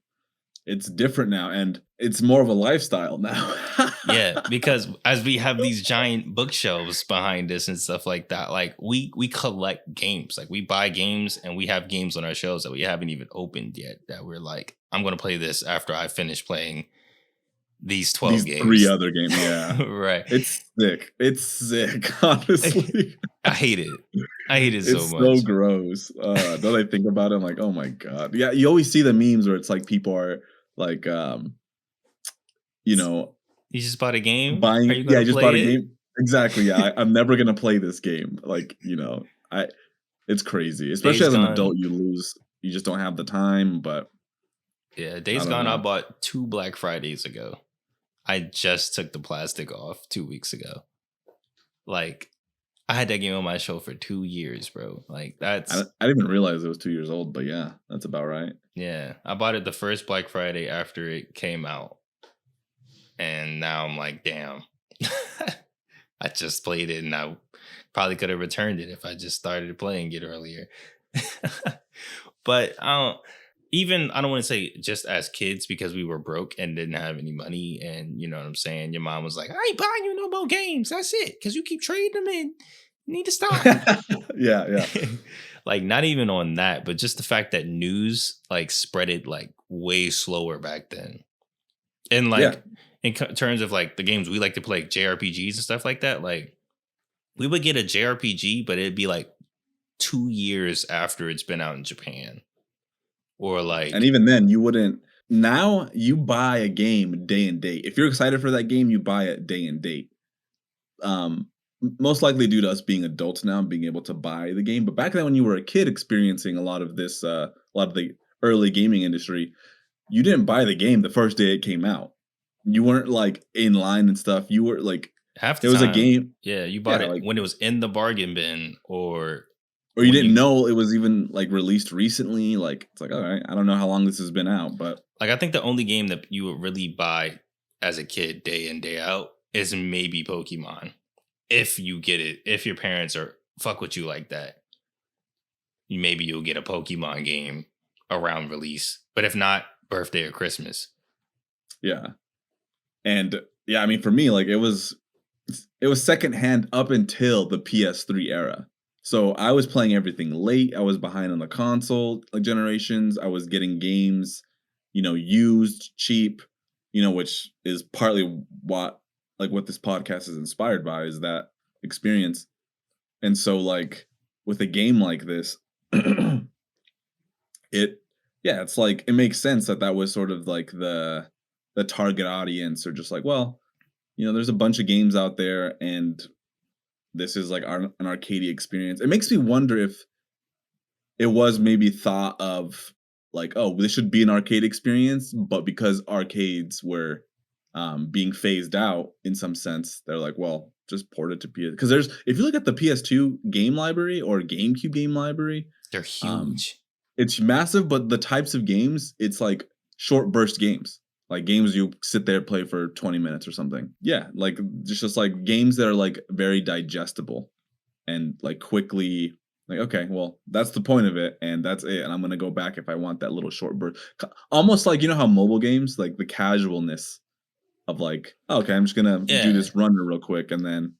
S2: it's different now and it's more of a lifestyle now.
S1: yeah, because as we have these giant bookshelves behind us and stuff like that, like we collect games. Like we buy games and we have games on our shelves that we haven't even opened yet that we're like, I'm gonna play this after I finish playing these 12 games.
S2: 3 other games, yeah.
S1: Right.
S2: It's sick, honestly.
S1: I hate it. I hate it
S2: It's
S1: so much.
S2: so gross. Now that I think about it, I'm like, oh my god. Yeah, you always see the memes where it's like people are like
S1: You just bought a game?
S2: buying,
S1: Are you gonna
S2: I just
S1: play
S2: bought a
S1: it?
S2: game. Exactly, yeah. I'm never gonna play this game. Like, it's crazy. Especially
S1: Days
S2: as an
S1: Gone.
S2: adult, you just don't have the time, but
S1: Yeah,
S2: I
S1: Days
S2: don't
S1: Gone I
S2: know.
S1: bought 2 Black Fridays ago. I just took the plastic off 2 weeks ago. Like, I had that game on my shelf for 2 years, bro. Like, that's
S2: I didn't even realize it was 2 years old, but yeah, that's about right.
S1: yeah. I bought it the first Black Friday after it came out. And now I'm like, damn. I just played it and I probably could have returned it if I just started playing it earlier. But I don't want to say just as kids because we were broke and didn't have any money. And you know what I'm saying? Your mom was like, I ain't buying you no more games. That's it. Because you keep trading them in. You need to stop.
S2: Yeah, yeah.
S1: Like not even on that, but just the fact that news like spread it like way slower back then. And like
S2: Yeah.
S1: in terms of like the games we like to play, like JRPGs and stuff like that, like we would get a JRPG, but it'd be like 2 years after it's been out in Japan. Or like
S2: And even then, you wouldn't. Now you buy a game day and date. If you're excited for that game, you buy it day and date. Most likely due to us being adults now and being able to buy the game. But back then, when you were a kid experiencing a lot of this, a lot of the early gaming industry, you didn't buy the game the first day it came out. You weren't like in line and stuff. You were like,
S1: half the
S2: it was a
S1: time,
S2: game.
S1: yeah, you bought
S2: Yeah,
S1: it
S2: like,
S1: when it was in the bargain bin or
S2: or you
S1: when
S2: didn't know it was even like released recently. Like, it's like, all right, I don't know how long this has been out, but
S1: like I think the only game that you would really buy as a kid day in day out is maybe Pokemon. If you get it, if your parents are fuck with you like that, maybe you'll get a Pokemon game around release. But if not, birthday or Christmas.
S2: yeah. And yeah, I mean, for me, like it was secondhand up until the PS3 era. So I was playing everything late. I was behind on the console generations. I was getting games, used, cheap, which is partly what this podcast is inspired by is that experience. And so like with a game like this, it's like it makes sense that was sort of like the target audience, or just like, well, there's a bunch of games out there and this is like an arcade experience. It makes me wonder if it was maybe thought of like, oh, this should be an arcade experience, but because arcades were being phased out in some sense, they're like, well, just port it to PS. Because if you look at the PS2 game library or GameCube game library,
S1: They're huge.
S2: it's massive, but the types of games, it's like short burst games. Like games you sit there play for 20 minutes or something. Yeah, like just like games that are like very digestible and like quickly like, okay, well, that's the point of it and that's it. And I'm going to go back if I want that little short burst. Almost like, how mobile games, like the casualness of like, oh, okay, I'm just going to do this run real quick and then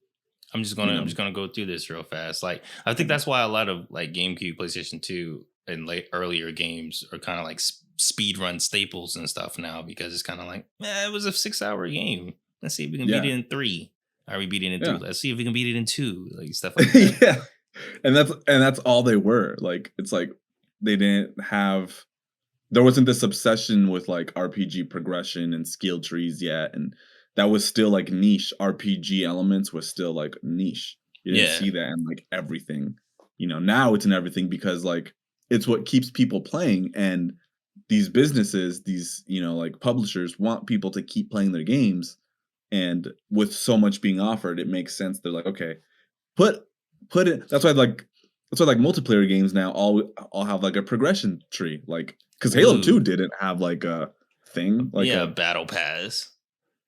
S1: I'm just gonna go through this real fast. Like I think that's why a lot of like GameCube, PlayStation 2, and earlier games are kind of like speed run staples and stuff now because it's kind of like, it was a 6-hour game. Let's see if we can beat it in 3. Are we beating it in 2? Let's see if we can beat it in 2. Like stuff like that.
S2: Yeah, and that's all they were. Like it's like they didn't have. There wasn't this obsession with like RPG progression and skill trees yet, and that was still like niche. RPG elements was still like niche. You didn't see that in like everything. Now it's in everything because like it's what keeps people playing, and these businesses, these like publishers want people to keep playing their games, and with so much being offered, it makes sense. They're like, okay, put it. That's why like multiplayer games now all have like a progression tree, like because Halo 2 didn't have like a thing like a
S1: battle pass.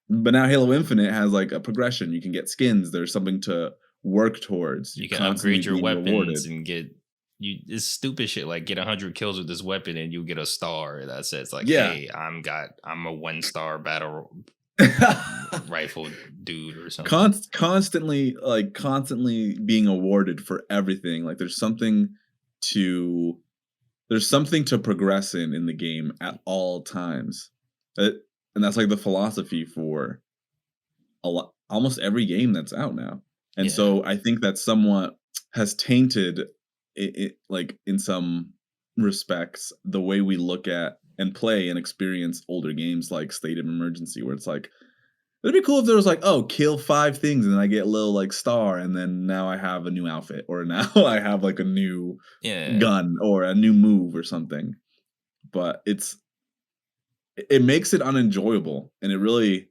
S2: But now Halo Infinite has like a progression. You can get skins. There's something to work towards.
S1: You can upgrade your weapons and get it's stupid shit like get 100 kills with this weapon and you get a star that says like, hey, I'm a 1-star battle rifle dude or something.
S2: Constantly being awarded for everything. Like there's something to progress in the game at all times. And that's like the philosophy for almost every game that's out now. And so I think that somewhat has tainted it like in some respects the way we look at and play and experience older games like State of Emergency, where it's like, it'd be cool if there was like, oh, kill 5 things and then I get a little like star and then now I have a new outfit, or now I have like a new gun or a new move or something. But it's it makes it unenjoyable, and it really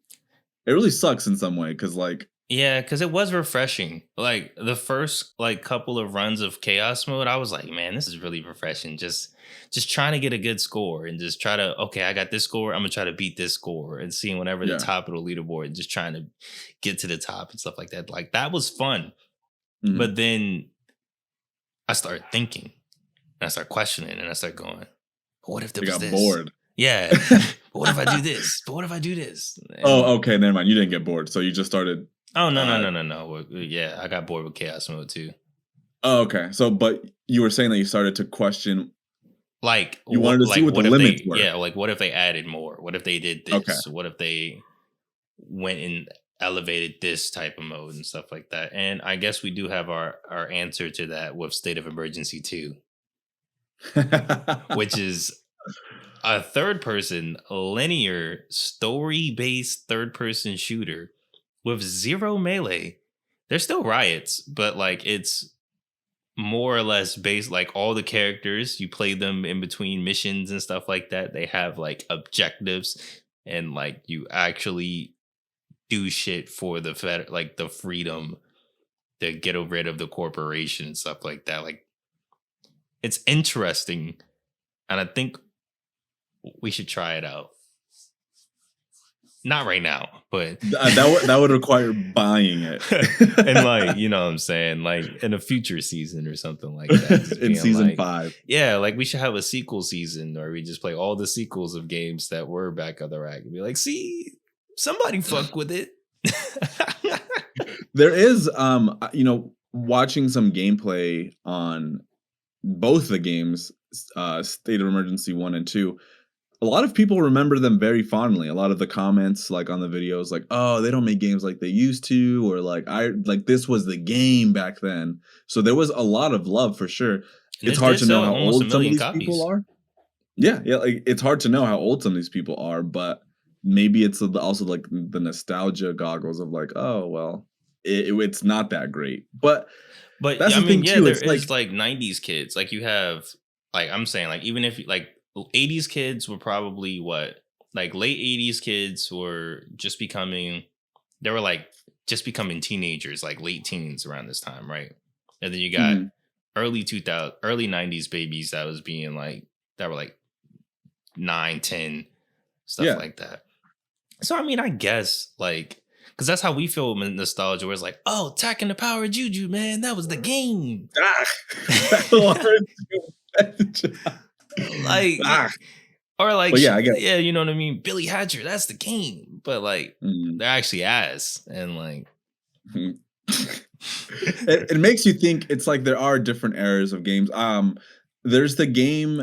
S2: sucks in some way because like
S1: Yeah, because it was refreshing. Like the first like couple of runs of chaos mode, I was like, man, this is really refreshing. Just trying to get a good score and just try to, okay, I got this score. I'm gonna try to beat this score and seeing whenever the
S2: yeah.
S1: top of the leaderboard and just trying to get to the top and stuff like that. Like that was fun.
S2: Mhm.
S1: But then I started thinking and I started questioning and I started going, "But what if there
S2: I
S1: was
S2: got
S1: this?
S2: bored.
S1: Yeah. But what if I do this? But what if I do this? And
S2: Oh, okay, never mind. You didn't get bored, so you just started.
S1: oh no, no,
S2: Uh,
S1: no, no, no. Yeah, I got bored with chaos mode too.
S2: oh, okay. So, but you were saying that you started to question. You wanted to see what the
S1: What if
S2: limits
S1: they
S2: were.
S1: like what if they added more? What if they did
S2: Okay.
S1: this? What if they went and elevated this type of mode and stuff like that? And I guess we do have our answer to that with State of Emergency 2, which is a third person linear story based third person shooter with zero melee. There's still riots, but like it's more or less based like all the characters you play them in between missions and stuff like that. They have like objectives and like you actually do shit for the like the freedom to get rid of the corporation and stuff like that. Like it's interesting and I think we should try it out. Not right now, but
S2: That would require buying it.
S1: and like, you know what I'm saying? Like in a future season or something like that. Just
S2: In
S1: being
S2: season
S1: like,
S2: 5.
S1: yeah, like we should have a sequel season where we just play all the sequels of games that were back on the rack and be like, see, somebody fuck with it.
S2: There is watching some gameplay on both the games, State of Emergency 1 and 2. A lot of people remember them very fondly. A lot of the comments like on the videos like, "Oh, they don't make games like they used to," or like, "I like this was the game back then." So there was a lot of love for sure.
S1: And
S2: It's
S1: this
S2: hard
S1: did
S2: to know
S1: sell
S2: how
S1: almost a
S2: old some of
S1: million
S2: these
S1: copies.
S2: people are. Yeah, yeah, like it's hard to know how old some of these people are, but maybe it's also like the nostalgia goggles of like, "Oh, well, it's not that great." But
S1: But
S2: that's
S1: yeah, I
S2: the
S1: mean,
S2: thing
S1: yeah,
S2: too.
S1: there
S2: It's like,
S1: is like 90s kids. Like you have like I'm saying, like even if like 80s kids were probably what? Like late 80s kids were just becoming they were like just becoming teenagers, like late teens around this time, right? And then you got
S2: mhm,
S1: early 90s babies that was being like that were like 9, 10, stuff
S2: yeah.
S1: like that. So I mean, I guess like because that's how we feel with nostalgia, where it's like, oh, attacking the power of Juju, man, that was the game.
S2: Ah, that Lawrence Gomez.
S1: Like,
S2: Ah.
S1: or like,
S2: But yeah, I get.
S1: yeah, you know what I mean? Billy Hatcher, that's the game. But like,
S2: Mhm.
S1: they're actually ass. And like,
S2: Mhm. It makes you think. It's like there are different eras of games. There's the game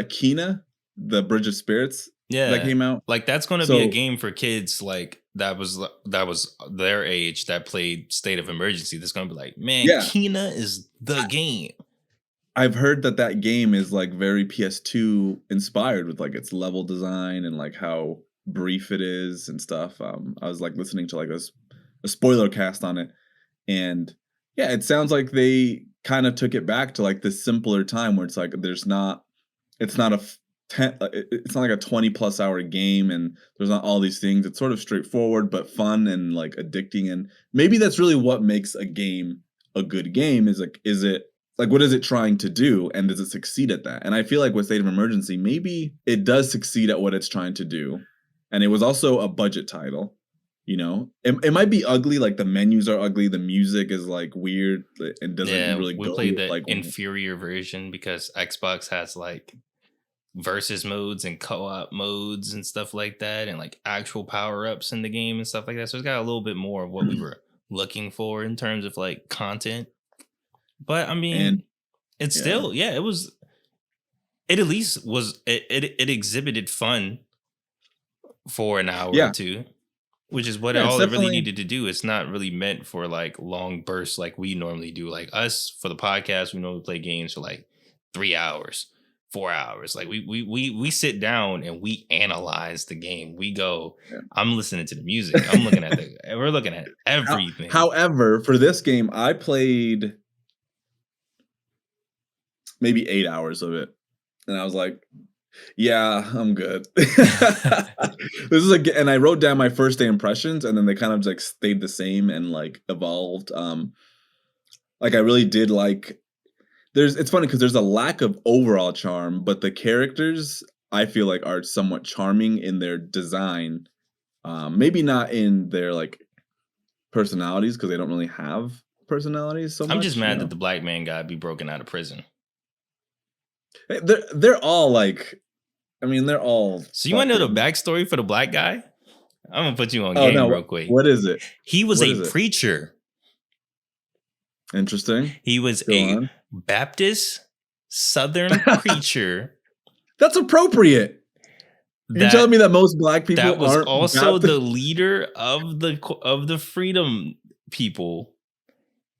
S2: Kina, the Bridge of Spirits that
S1: yeah,
S2: came out.
S1: like that's going to be a
S2: So
S1: game for kids like that was their age that played State of Emergency. That's going to be like, man,
S2: yeah,
S1: Kina is the game.
S2: I've heard that that game is like very PS2 inspired with like its level design and like how brief it is and stuff. I was like listening to like a spoiler cast on it, and yeah, it sounds like they kind of took it back to like this simpler time where it's like it's not a 10, it's not like a 20 plus hour game and there's not all these things. It's sort of straightforward but fun and like addicting, and maybe that's really what makes a game a good game. Is like, is it like, what is it trying to do and does it succeed at that? And I feel like with State of Emergency, maybe it does succeed at what it's trying to do, and it was also a budget title. It might be ugly, like the menus are ugly, the music is like weird and doesn't
S1: Yeah,
S2: really
S1: we
S2: go
S1: played
S2: with
S1: the
S2: like.
S1: inferior version because Xbox has like versus modes and co-op modes and stuff like that, and like actual power-ups in the game and stuff like that. So it's got a little bit more of what we were looking for in terms of like content. But I
S2: And
S1: mean, it's
S2: yeah,
S1: still, yeah, it at least was it exhibited fun for an hour or
S2: yeah,
S1: two, which is what
S2: yeah, it's
S1: all it really
S2: definitely.
S1: needed to do. It's not really meant for like long bursts like we normally do. Like us for the podcast, we normally play games for like 3 hours, 4 hours. Like we sit down and we analyze the game. We go,
S2: Yeah.
S1: I'm listening to the music. I'm looking at we're looking at everything.
S2: However, for this game, I played maybe 8 hours of it, and I was like, Yeah, I'm good. This is and I wrote down my first day impressions, and then they kind of like stayed the same and like evolved. Like I really did like. It's funny because there's a lack of overall charm, but the characters I feel like are somewhat charming in their design. Maybe not in their like personalities because they don't really have personalities so
S1: I'm just
S2: much.
S1: mad that the black man got to be broken out of prison.
S2: They're all like, I mean, they're all.
S1: So you want to know the
S2: fucking-
S1: backstory for the black guy? I'm gonna put you on
S2: Oh
S1: game
S2: no!
S1: real quick.
S2: What is it?
S1: He was
S2: What
S1: a
S2: is it?
S1: preacher.
S2: Interesting.
S1: He was
S2: Go
S1: a
S2: on.
S1: Baptist Southern preacher.
S2: That's appropriate. You're telling me that most black people
S1: that was
S2: aren't
S1: also
S2: Baptist?
S1: the leader of the freedom people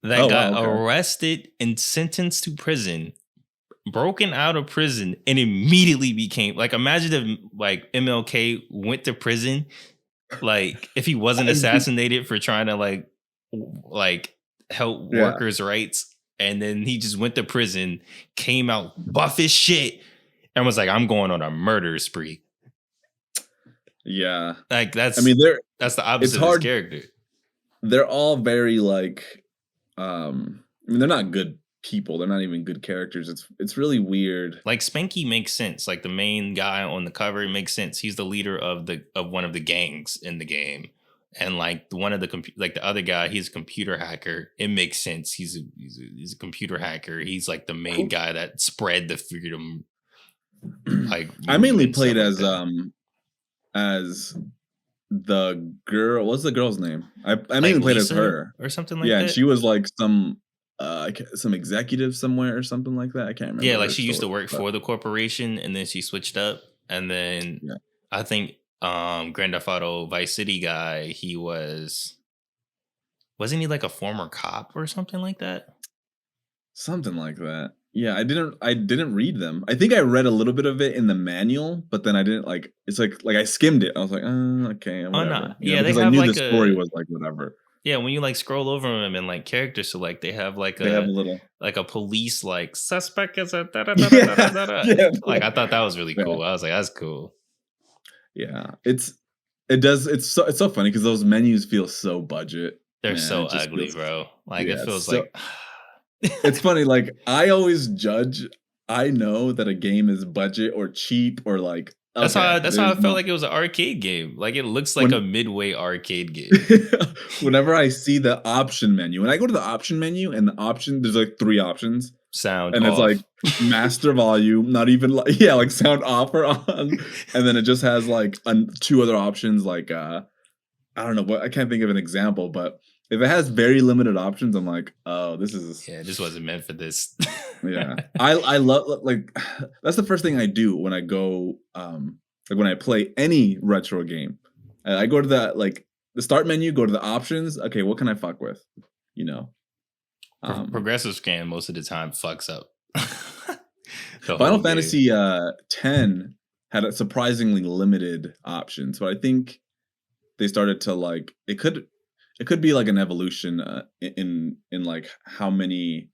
S1: that
S2: Oh,
S1: got
S2: wow, okay.
S1: arrested and sentenced to prison, broken out of prison, and immediately became like, imagine if like MLK went to prison, like if he wasn't assassinated for trying to like help
S2: Yeah.
S1: workers' rights, and then he just went to prison, came out buff as shit, and was like, I'm going on a murder spree.
S2: Yeah.
S1: Like that's
S2: I mean,
S1: that's the opposite of
S2: hard.
S1: his character.
S2: They're all very like, I mean, they're not good people. They're not even good characters. It's really weird.
S1: Like Spanky makes sense. Like the main guy on the cover makes sense. He's the leader of one of the gangs in the game, and like one of the like the other guy, he's a computer hacker. It makes sense. He's a computer hacker. He's like the main guy that spread the freedom. Like
S2: I mainly
S1: movement,
S2: played
S1: stuff like that.
S2: as the girl. What's the girl's name? I
S1: Like
S2: mainly played as
S1: Lisa
S2: her.
S1: or something like
S2: Yeah,
S1: that.
S2: and she was like some executive somewhere or something like that. I can't remember.
S1: Yeah, like
S2: her
S1: she used to
S2: story,
S1: work
S2: but-
S1: for the corporation, and then she switched up, and then
S2: Yeah.
S1: I think Grand Theft Auto Vice City guy, he wasn't he like a former cop or something like that?
S2: Something like that. Yeah, I didn't read them. I think I read a little bit of it in the manual, but then I didn't like. It's like I skimmed it. I was like, okay, whatever.
S1: no.
S2: You know,
S1: Yeah, they
S2: because I
S1: have
S2: knew
S1: like
S2: the story
S1: a-
S2: was like whatever.
S1: Yeah, when you like scroll over them and like character select, they have like
S2: They have a little.
S1: like a police like suspect is a
S2: Yeah.
S1: like I thought that was really
S2: Yeah.
S1: cool. I was like, that's cool.
S2: Yeah, it's so funny because those menus feel so budget.
S1: They're
S2: Man,
S1: so
S2: it just
S1: ugly,
S2: feels-
S1: bro. Like
S2: Yeah,
S1: it feels
S2: so-
S1: like
S2: It's funny, like I always judge. I know that a game is budget or cheap or like.
S1: that's how I
S2: there's
S1: felt
S2: no-
S1: like it was an arcade game. Like it looks like
S2: When-
S1: a midway arcade game.
S2: Whenever I see the option menu, when I go to the option menu and the option, there's like 3 options,
S1: Sound
S2: and it's
S1: off.
S2: like master volume, not even like like sound off or on, and then it just has like 2 other options, like I don't know what, I can't think of an example, but if it has very limited options, I'm like, oh, this is
S1: Yeah, this wasn't meant for this.
S2: yeah. I love like that's the first thing I do when I go like when I play any retro game. I go to the start menu, go to the options. Okay, what can I fuck with? You know.
S1: Progressive scan most of the time fucks up. The
S2: Final
S1: whole game.
S2: Fantasy 10 had a surprisingly limited options, but I think they started to like it could be like an evolution in like how many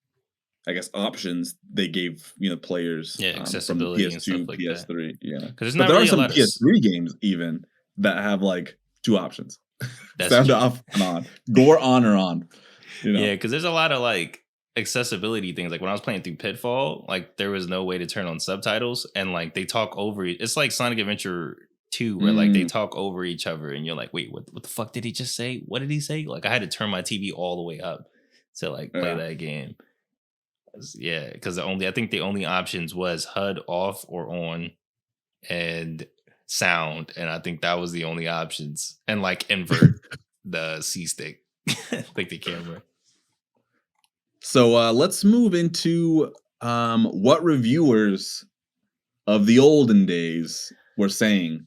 S2: I guess options they gave players
S1: Yeah,
S2: from
S1: accessibility and
S2: PS2,
S1: stuff like that.
S2: PS3, yeah.
S1: Because there's
S2: But
S1: not
S2: there
S1: really
S2: are some
S1: a lot of
S2: PS3 games even that have like 2 options:
S1: that's
S2: sound
S1: true.
S2: off and on, gore on or on. You know?
S1: Yeah, because there's a lot of like accessibility things. Like when I was playing through Pitfall, like there was no way to turn on subtitles, and like they talk over. It's like Sonic Adventure 2, where like they talk over each other, and you're like, wait, what the fuck did he just say? What did he say? Like I had to turn my TV all the way up to like play
S2: Yeah.
S1: that game. Yeah, because I think the only options was HUD off or on, and sound, and I think that was the only options, and like invert the C stick, like the camera.
S2: So let's move into what reviewers of the olden days were saying.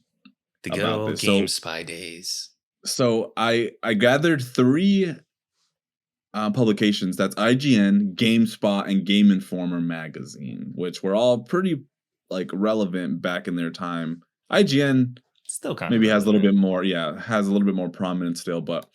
S1: The good
S2: About
S1: old
S2: this.
S1: Game Spy days.
S2: So I gathered 3 publications. That's IGN, GameSpot, and Game Informer magazine, which were all pretty like relevant back in their time. IGN
S1: Still kind
S2: maybe
S1: of
S2: has a little bit more, has a little bit more prominence still, but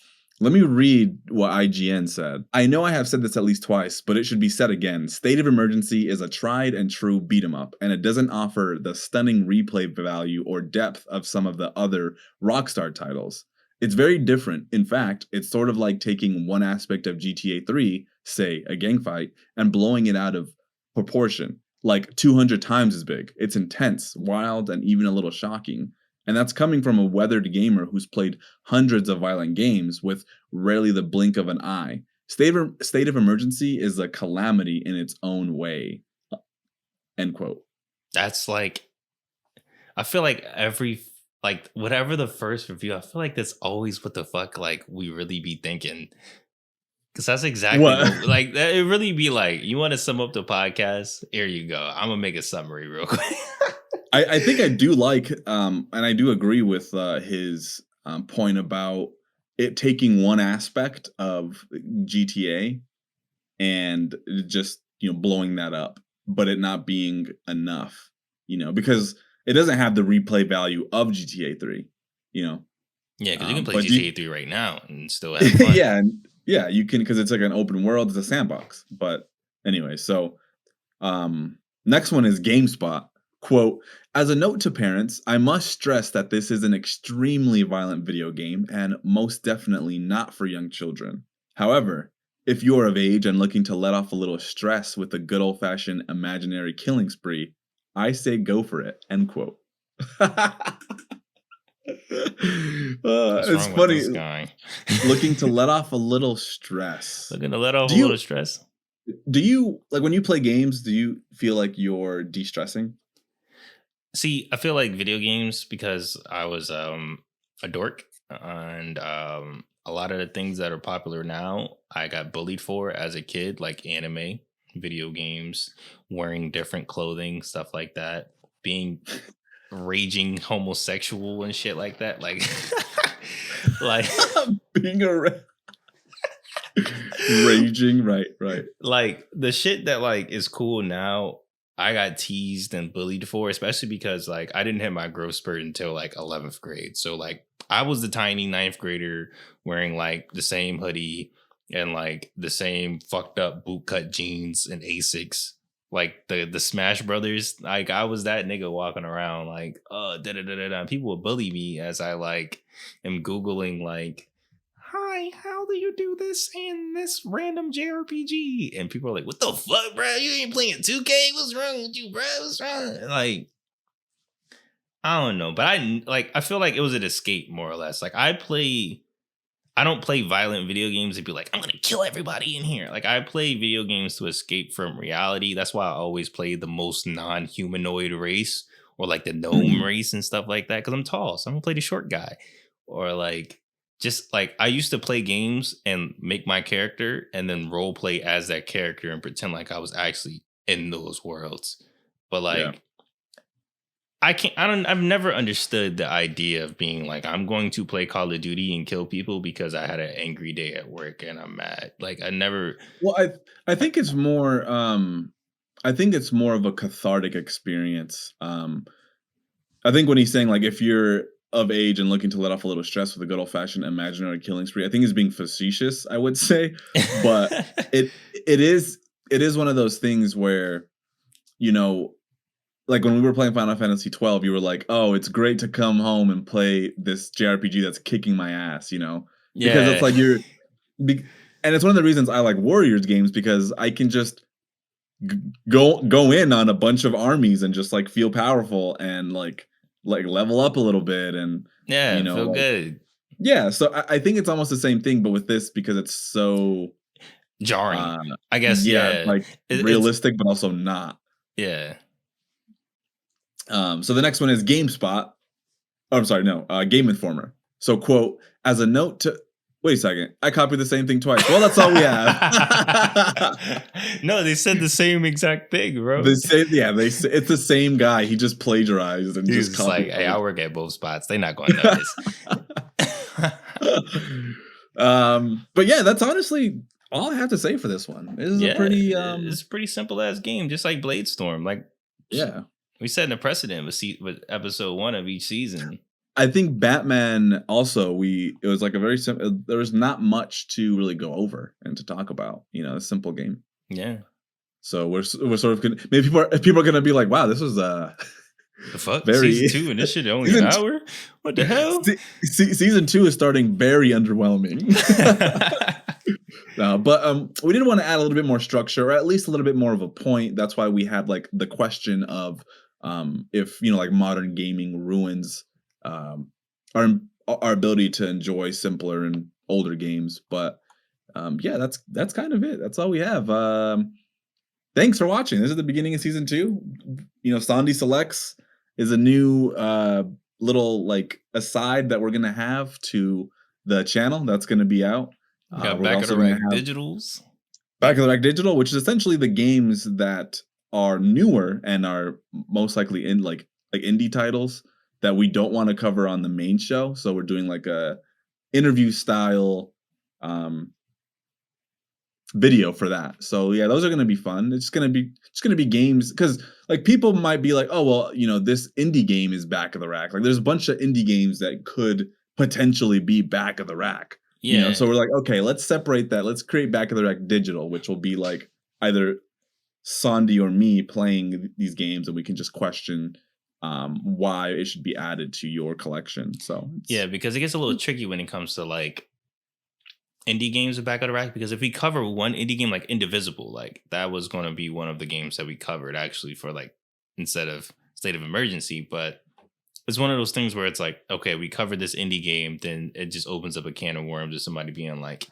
S2: Let me read what IGN said. I know I have said this at least twice, but it should be said again. State of Emergency is a tried and true beat 'em up, and it doesn't offer the stunning replay value or depth of some of the other Rockstar titles. It's very different. In fact, it's sort of like taking one aspect of GTA 3, say a gang fight, and blowing it out of proportion, like 200 times as big. It's intense, wild, and even a little shocking. And that's coming from a weathered gamer who's played hundreds of violent games with rarely the blink of an eye. State of Emergency is a calamity in its own way. End quote.
S1: That's like, I feel like like whatever the first review, I feel like that's always what the fuck like we really be thinking. Because that's exactly like it really be like, you want to sum up the podcast? Here you go. I'm gonna make a summary real quick.
S2: I think I do like, and I do agree with his point about it taking one aspect of GTA and just, blowing that up, but it not being enough, because it doesn't have the replay value of GTA 3,
S1: Yeah, because you can play GTA 3 right now and still have fun.
S2: Yeah, you can, because it's like an open world, it's a sandbox. But anyway, so next one is GameSpot. Quote, as a note to parents, I must stress that this is an extremely violent video game and most definitely not for young children. However, if you are of age and looking to let off a little stress with a good old-fashioned imaginary killing spree, I say go for it, end quote. It's funny.
S1: This guy?
S2: Looking to let off a little stress.
S1: Looking to let off a little stress.
S2: Do you, like, when you play games, do you feel like you're de-stressing?
S1: See, I feel like video games, because I was a dork, and a lot of the things that are popular now, I got bullied for as a kid, like anime, video games, wearing different clothing, stuff like that, being raging homosexual and shit like that, like
S2: being raging, right,
S1: like the shit that like is cool now, I got teased and bullied for, especially because like I didn't hit my growth spurt until like 11th grade. So like I was the tiny 9th grader wearing like the same hoodie and like the same fucked up bootcut jeans and Asics, like the Smash Brothers. Like I was that nigga walking around like, people would bully me as I like am Googling like, hi, how do you do this in this random JRPG? And people are like, what the fuck, bro? You ain't playing 2K? What's wrong with you, bro? What's wrong? Like, I don't know. But I feel like it was an escape, more or less. Like, I don't play violent video games to be like, I'm going to kill everybody in here. Like, I play video games to escape from reality. That's why I always play the most non-humanoid race, or like the gnome race and stuff like that. Because I'm tall, so I'm going to play the short guy. Or like, just like I used to play games and make my character and then role play as that character and pretend like I was actually in those worlds. But like, I've never understood the idea of being like, I'm going to play Call of Duty and kill people because I had an angry day at work and I'm mad. Like I never.
S2: Well, I think it's more, of a cathartic experience. I think when he's saying like, if you're of age and looking to let off a little stress with a good old-fashioned imaginary killing spree, I think he's being facetious, I would say, but it is one of those things where, like when we were playing Final Fantasy 12, you were like, oh, it's great to come home and play this JRPG that's kicking my ass, because it's like and it's one of the reasons I like Warriors games, because I can just go in on a bunch of armies and just like feel powerful and like level up a little bit and
S1: feel like, good.
S2: Yeah, so I think it's almost the same thing, but with this, because it's so
S1: jarring, I guess.
S2: Like realistic, but also not.
S1: Yeah.
S2: So the next one is GameSpot. Oh, I'm sorry, no, Game Informer. So quote, as a note to. Wait a second. I copied the same thing twice. Well, that's all we have.
S1: No, they said the same exact thing, bro.
S2: It's the same guy. He just plagiarized and
S1: He's just like, hey, I work at both spots. They're not going to notice.
S2: But yeah, that's honestly all I have to say for this one. This is a pretty
S1: it's a pretty simple ass game, just like Bladestorm. Like,
S2: yeah,
S1: we set a precedent with episode 1 of each season.
S2: I think Batman also it was like a very simple. There was not much to really go over and to talk about. A simple game.
S1: Yeah.
S2: So we're sort of maybe people are gonna be like, wow, this was
S1: The fuck?
S2: very
S1: Season 2 and this shit only an hour? What the hell?
S2: Season 2 is starting very underwhelming. But we did want to add a little bit more structure, or at least a little bit more of a point. That's why we had like the question of if like modern gaming ruins our ability to enjoy simpler and older games. But yeah, that's kind of it. That's all we have. Thanks for watching. This is the beginning of season 2. Sondi Selects is a new little like aside that we're gonna have to the channel that's gonna be out.
S1: We got Back of the Rack Digitals.
S2: Back of the Rack Digital, which is essentially the games that are newer and are most likely in like indie titles that we don't want to cover on the main show. So we're doing like a interview style video for that. So yeah, those are going to be fun. It's going to be games, because like people might be like, oh well, this indie game is Back of the Rack. Like there's a bunch of indie games that could potentially be Back of the Rack.
S1: Yeah.
S2: So we're like, okay, let's separate that. Let's create Back of the Rack Digital, which will be like either Sondi or me playing these games, and we can just question why it should be added to your collection. So
S1: yeah, because it gets a little tricky when it comes to like indie games of Back of the Rack, because if we cover one indie game like Indivisible, like that was going to be one of the games that we covered actually for like instead of State of Emergency. But it's one of those things where it's like, okay, we covered this indie game, then it just opens up a can of worms to somebody being like,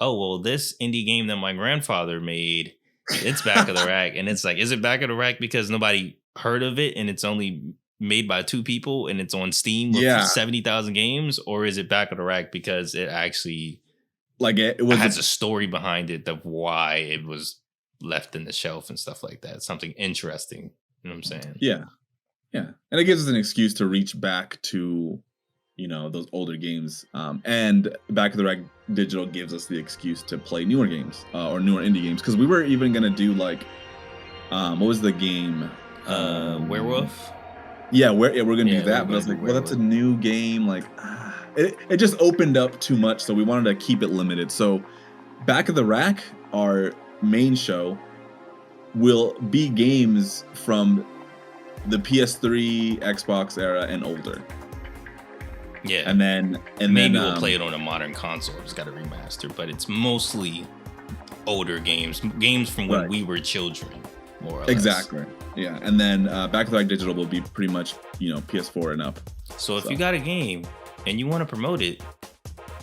S1: oh well, this indie game that my grandfather made, it's Back of the Rack. And it's like, is it Back of the Rack because nobody heard of it and it's only made by 2 people and it's on Steam with 70,000 games? Or is it Back of the Rack because it actually
S2: like it
S1: has a story behind it of why it was left in the shelf and stuff like that? Something interesting. You know what I'm saying?
S2: Yeah. Yeah. And it gives us an excuse to reach back to, those older games. And Back of the Rack Digital gives us the excuse to play newer games or newer indie games. Because we were even going to do like, what was the game?
S1: Werewolf?
S2: Yeah, we're going to do that. But I was like, well, that's a new game. Like, it just opened up too much. So we wanted to keep it limited. So Back of the Rack, our main show, will be games from the PS3, Xbox era, and older.
S1: Yeah,
S2: and then
S1: maybe we'll play it on a modern console. It's got a remaster, but it's mostly older games from when we were children, more or less.
S2: Exactly. Yeah, and then Back of the Rack Digital will be pretty much PS4 and up.
S1: So if you got a game and you want to promote it,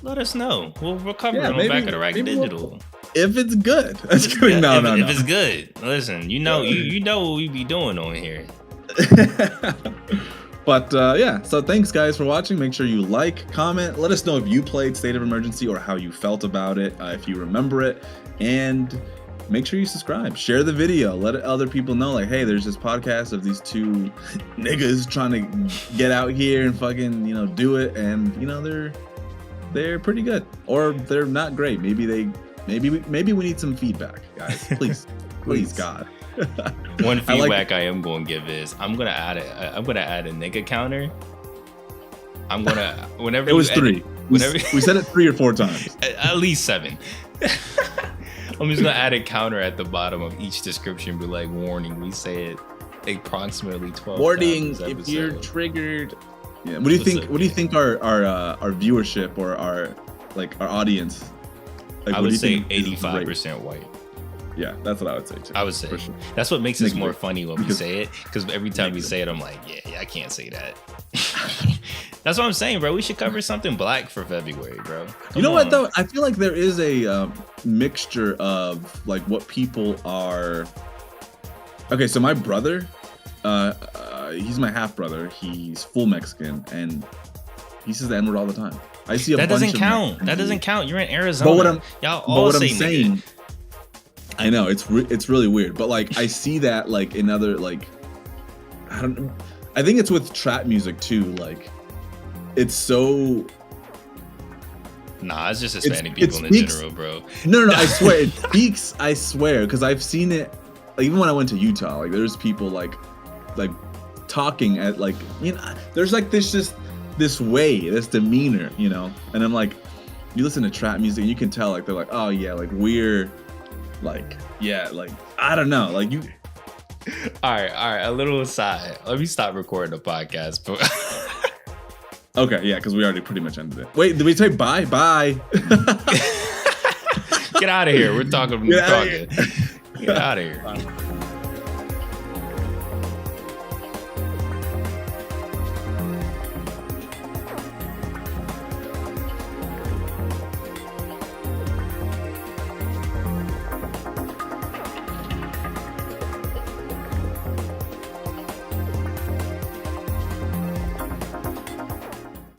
S1: let us know. We'll cover it on Back of the Rack Digital.
S2: If it's good,
S1: No. If it's good, listen. You know what we be doing on here.
S2: But yeah, so thanks guys for watching. Make sure you like, comment, let us know if you played State of Emergency or how you felt about it, if you remember it, and make sure you subscribe, share the video, let other people know like, hey, there's this podcast of these 2 niggas trying to get out here and fucking do it, and they're pretty good, or they're not great. Maybe we need some feedback, guys. Please God.
S1: One feedback I am going to give is I'm gonna add a nigga counter. I'm gonna whenever
S2: it was 3. We said it 3 or 4 times.
S1: At least 7. I'm just gonna add a counter at the bottom of each description, be like, warning, we say it approximately 12
S2: warning
S1: times
S2: if you're triggered. Yeah. What do you think our viewership or our audience? Like,
S1: I would say 85% white.
S2: Yeah, that's what I would say too.
S1: I would say sure. That's what makes it more funny when we say it, because every time we say it, I'm like, yeah, I can't say that. That's what I'm saying, bro. We should cover something black for February, bro.
S2: Come on. What though? I feel like there is a mixture of like what people are. Okay, so my brother, he's my half brother. He's full Mexican, and he says the N-word all the time. I see
S1: that doesn't count. That doesn't count. You're in Arizona. Y'all all say nigga.
S2: I know it's really weird, but like I see that like in other like I think it's with trap music too. Like it's so.
S1: Nah, it's just Hispanic people in general, bro.
S2: No, I swear it speaks. I swear, because I've seen it. Like, even when I went to Utah, like there's people like talking at like there's like this just this way, this demeanor, you know. And I'm like, you listen to trap music, and you can tell like they're like, oh yeah, like we're like, yeah, like I don't know, like you.
S1: All right. A little aside. Let me stop recording the podcast. But
S2: Okay, yeah, because we already pretty much ended it. Wait, did we say bye? Bye.
S1: get out of here. We're talking.
S2: Get out of here.
S1: Get out of here.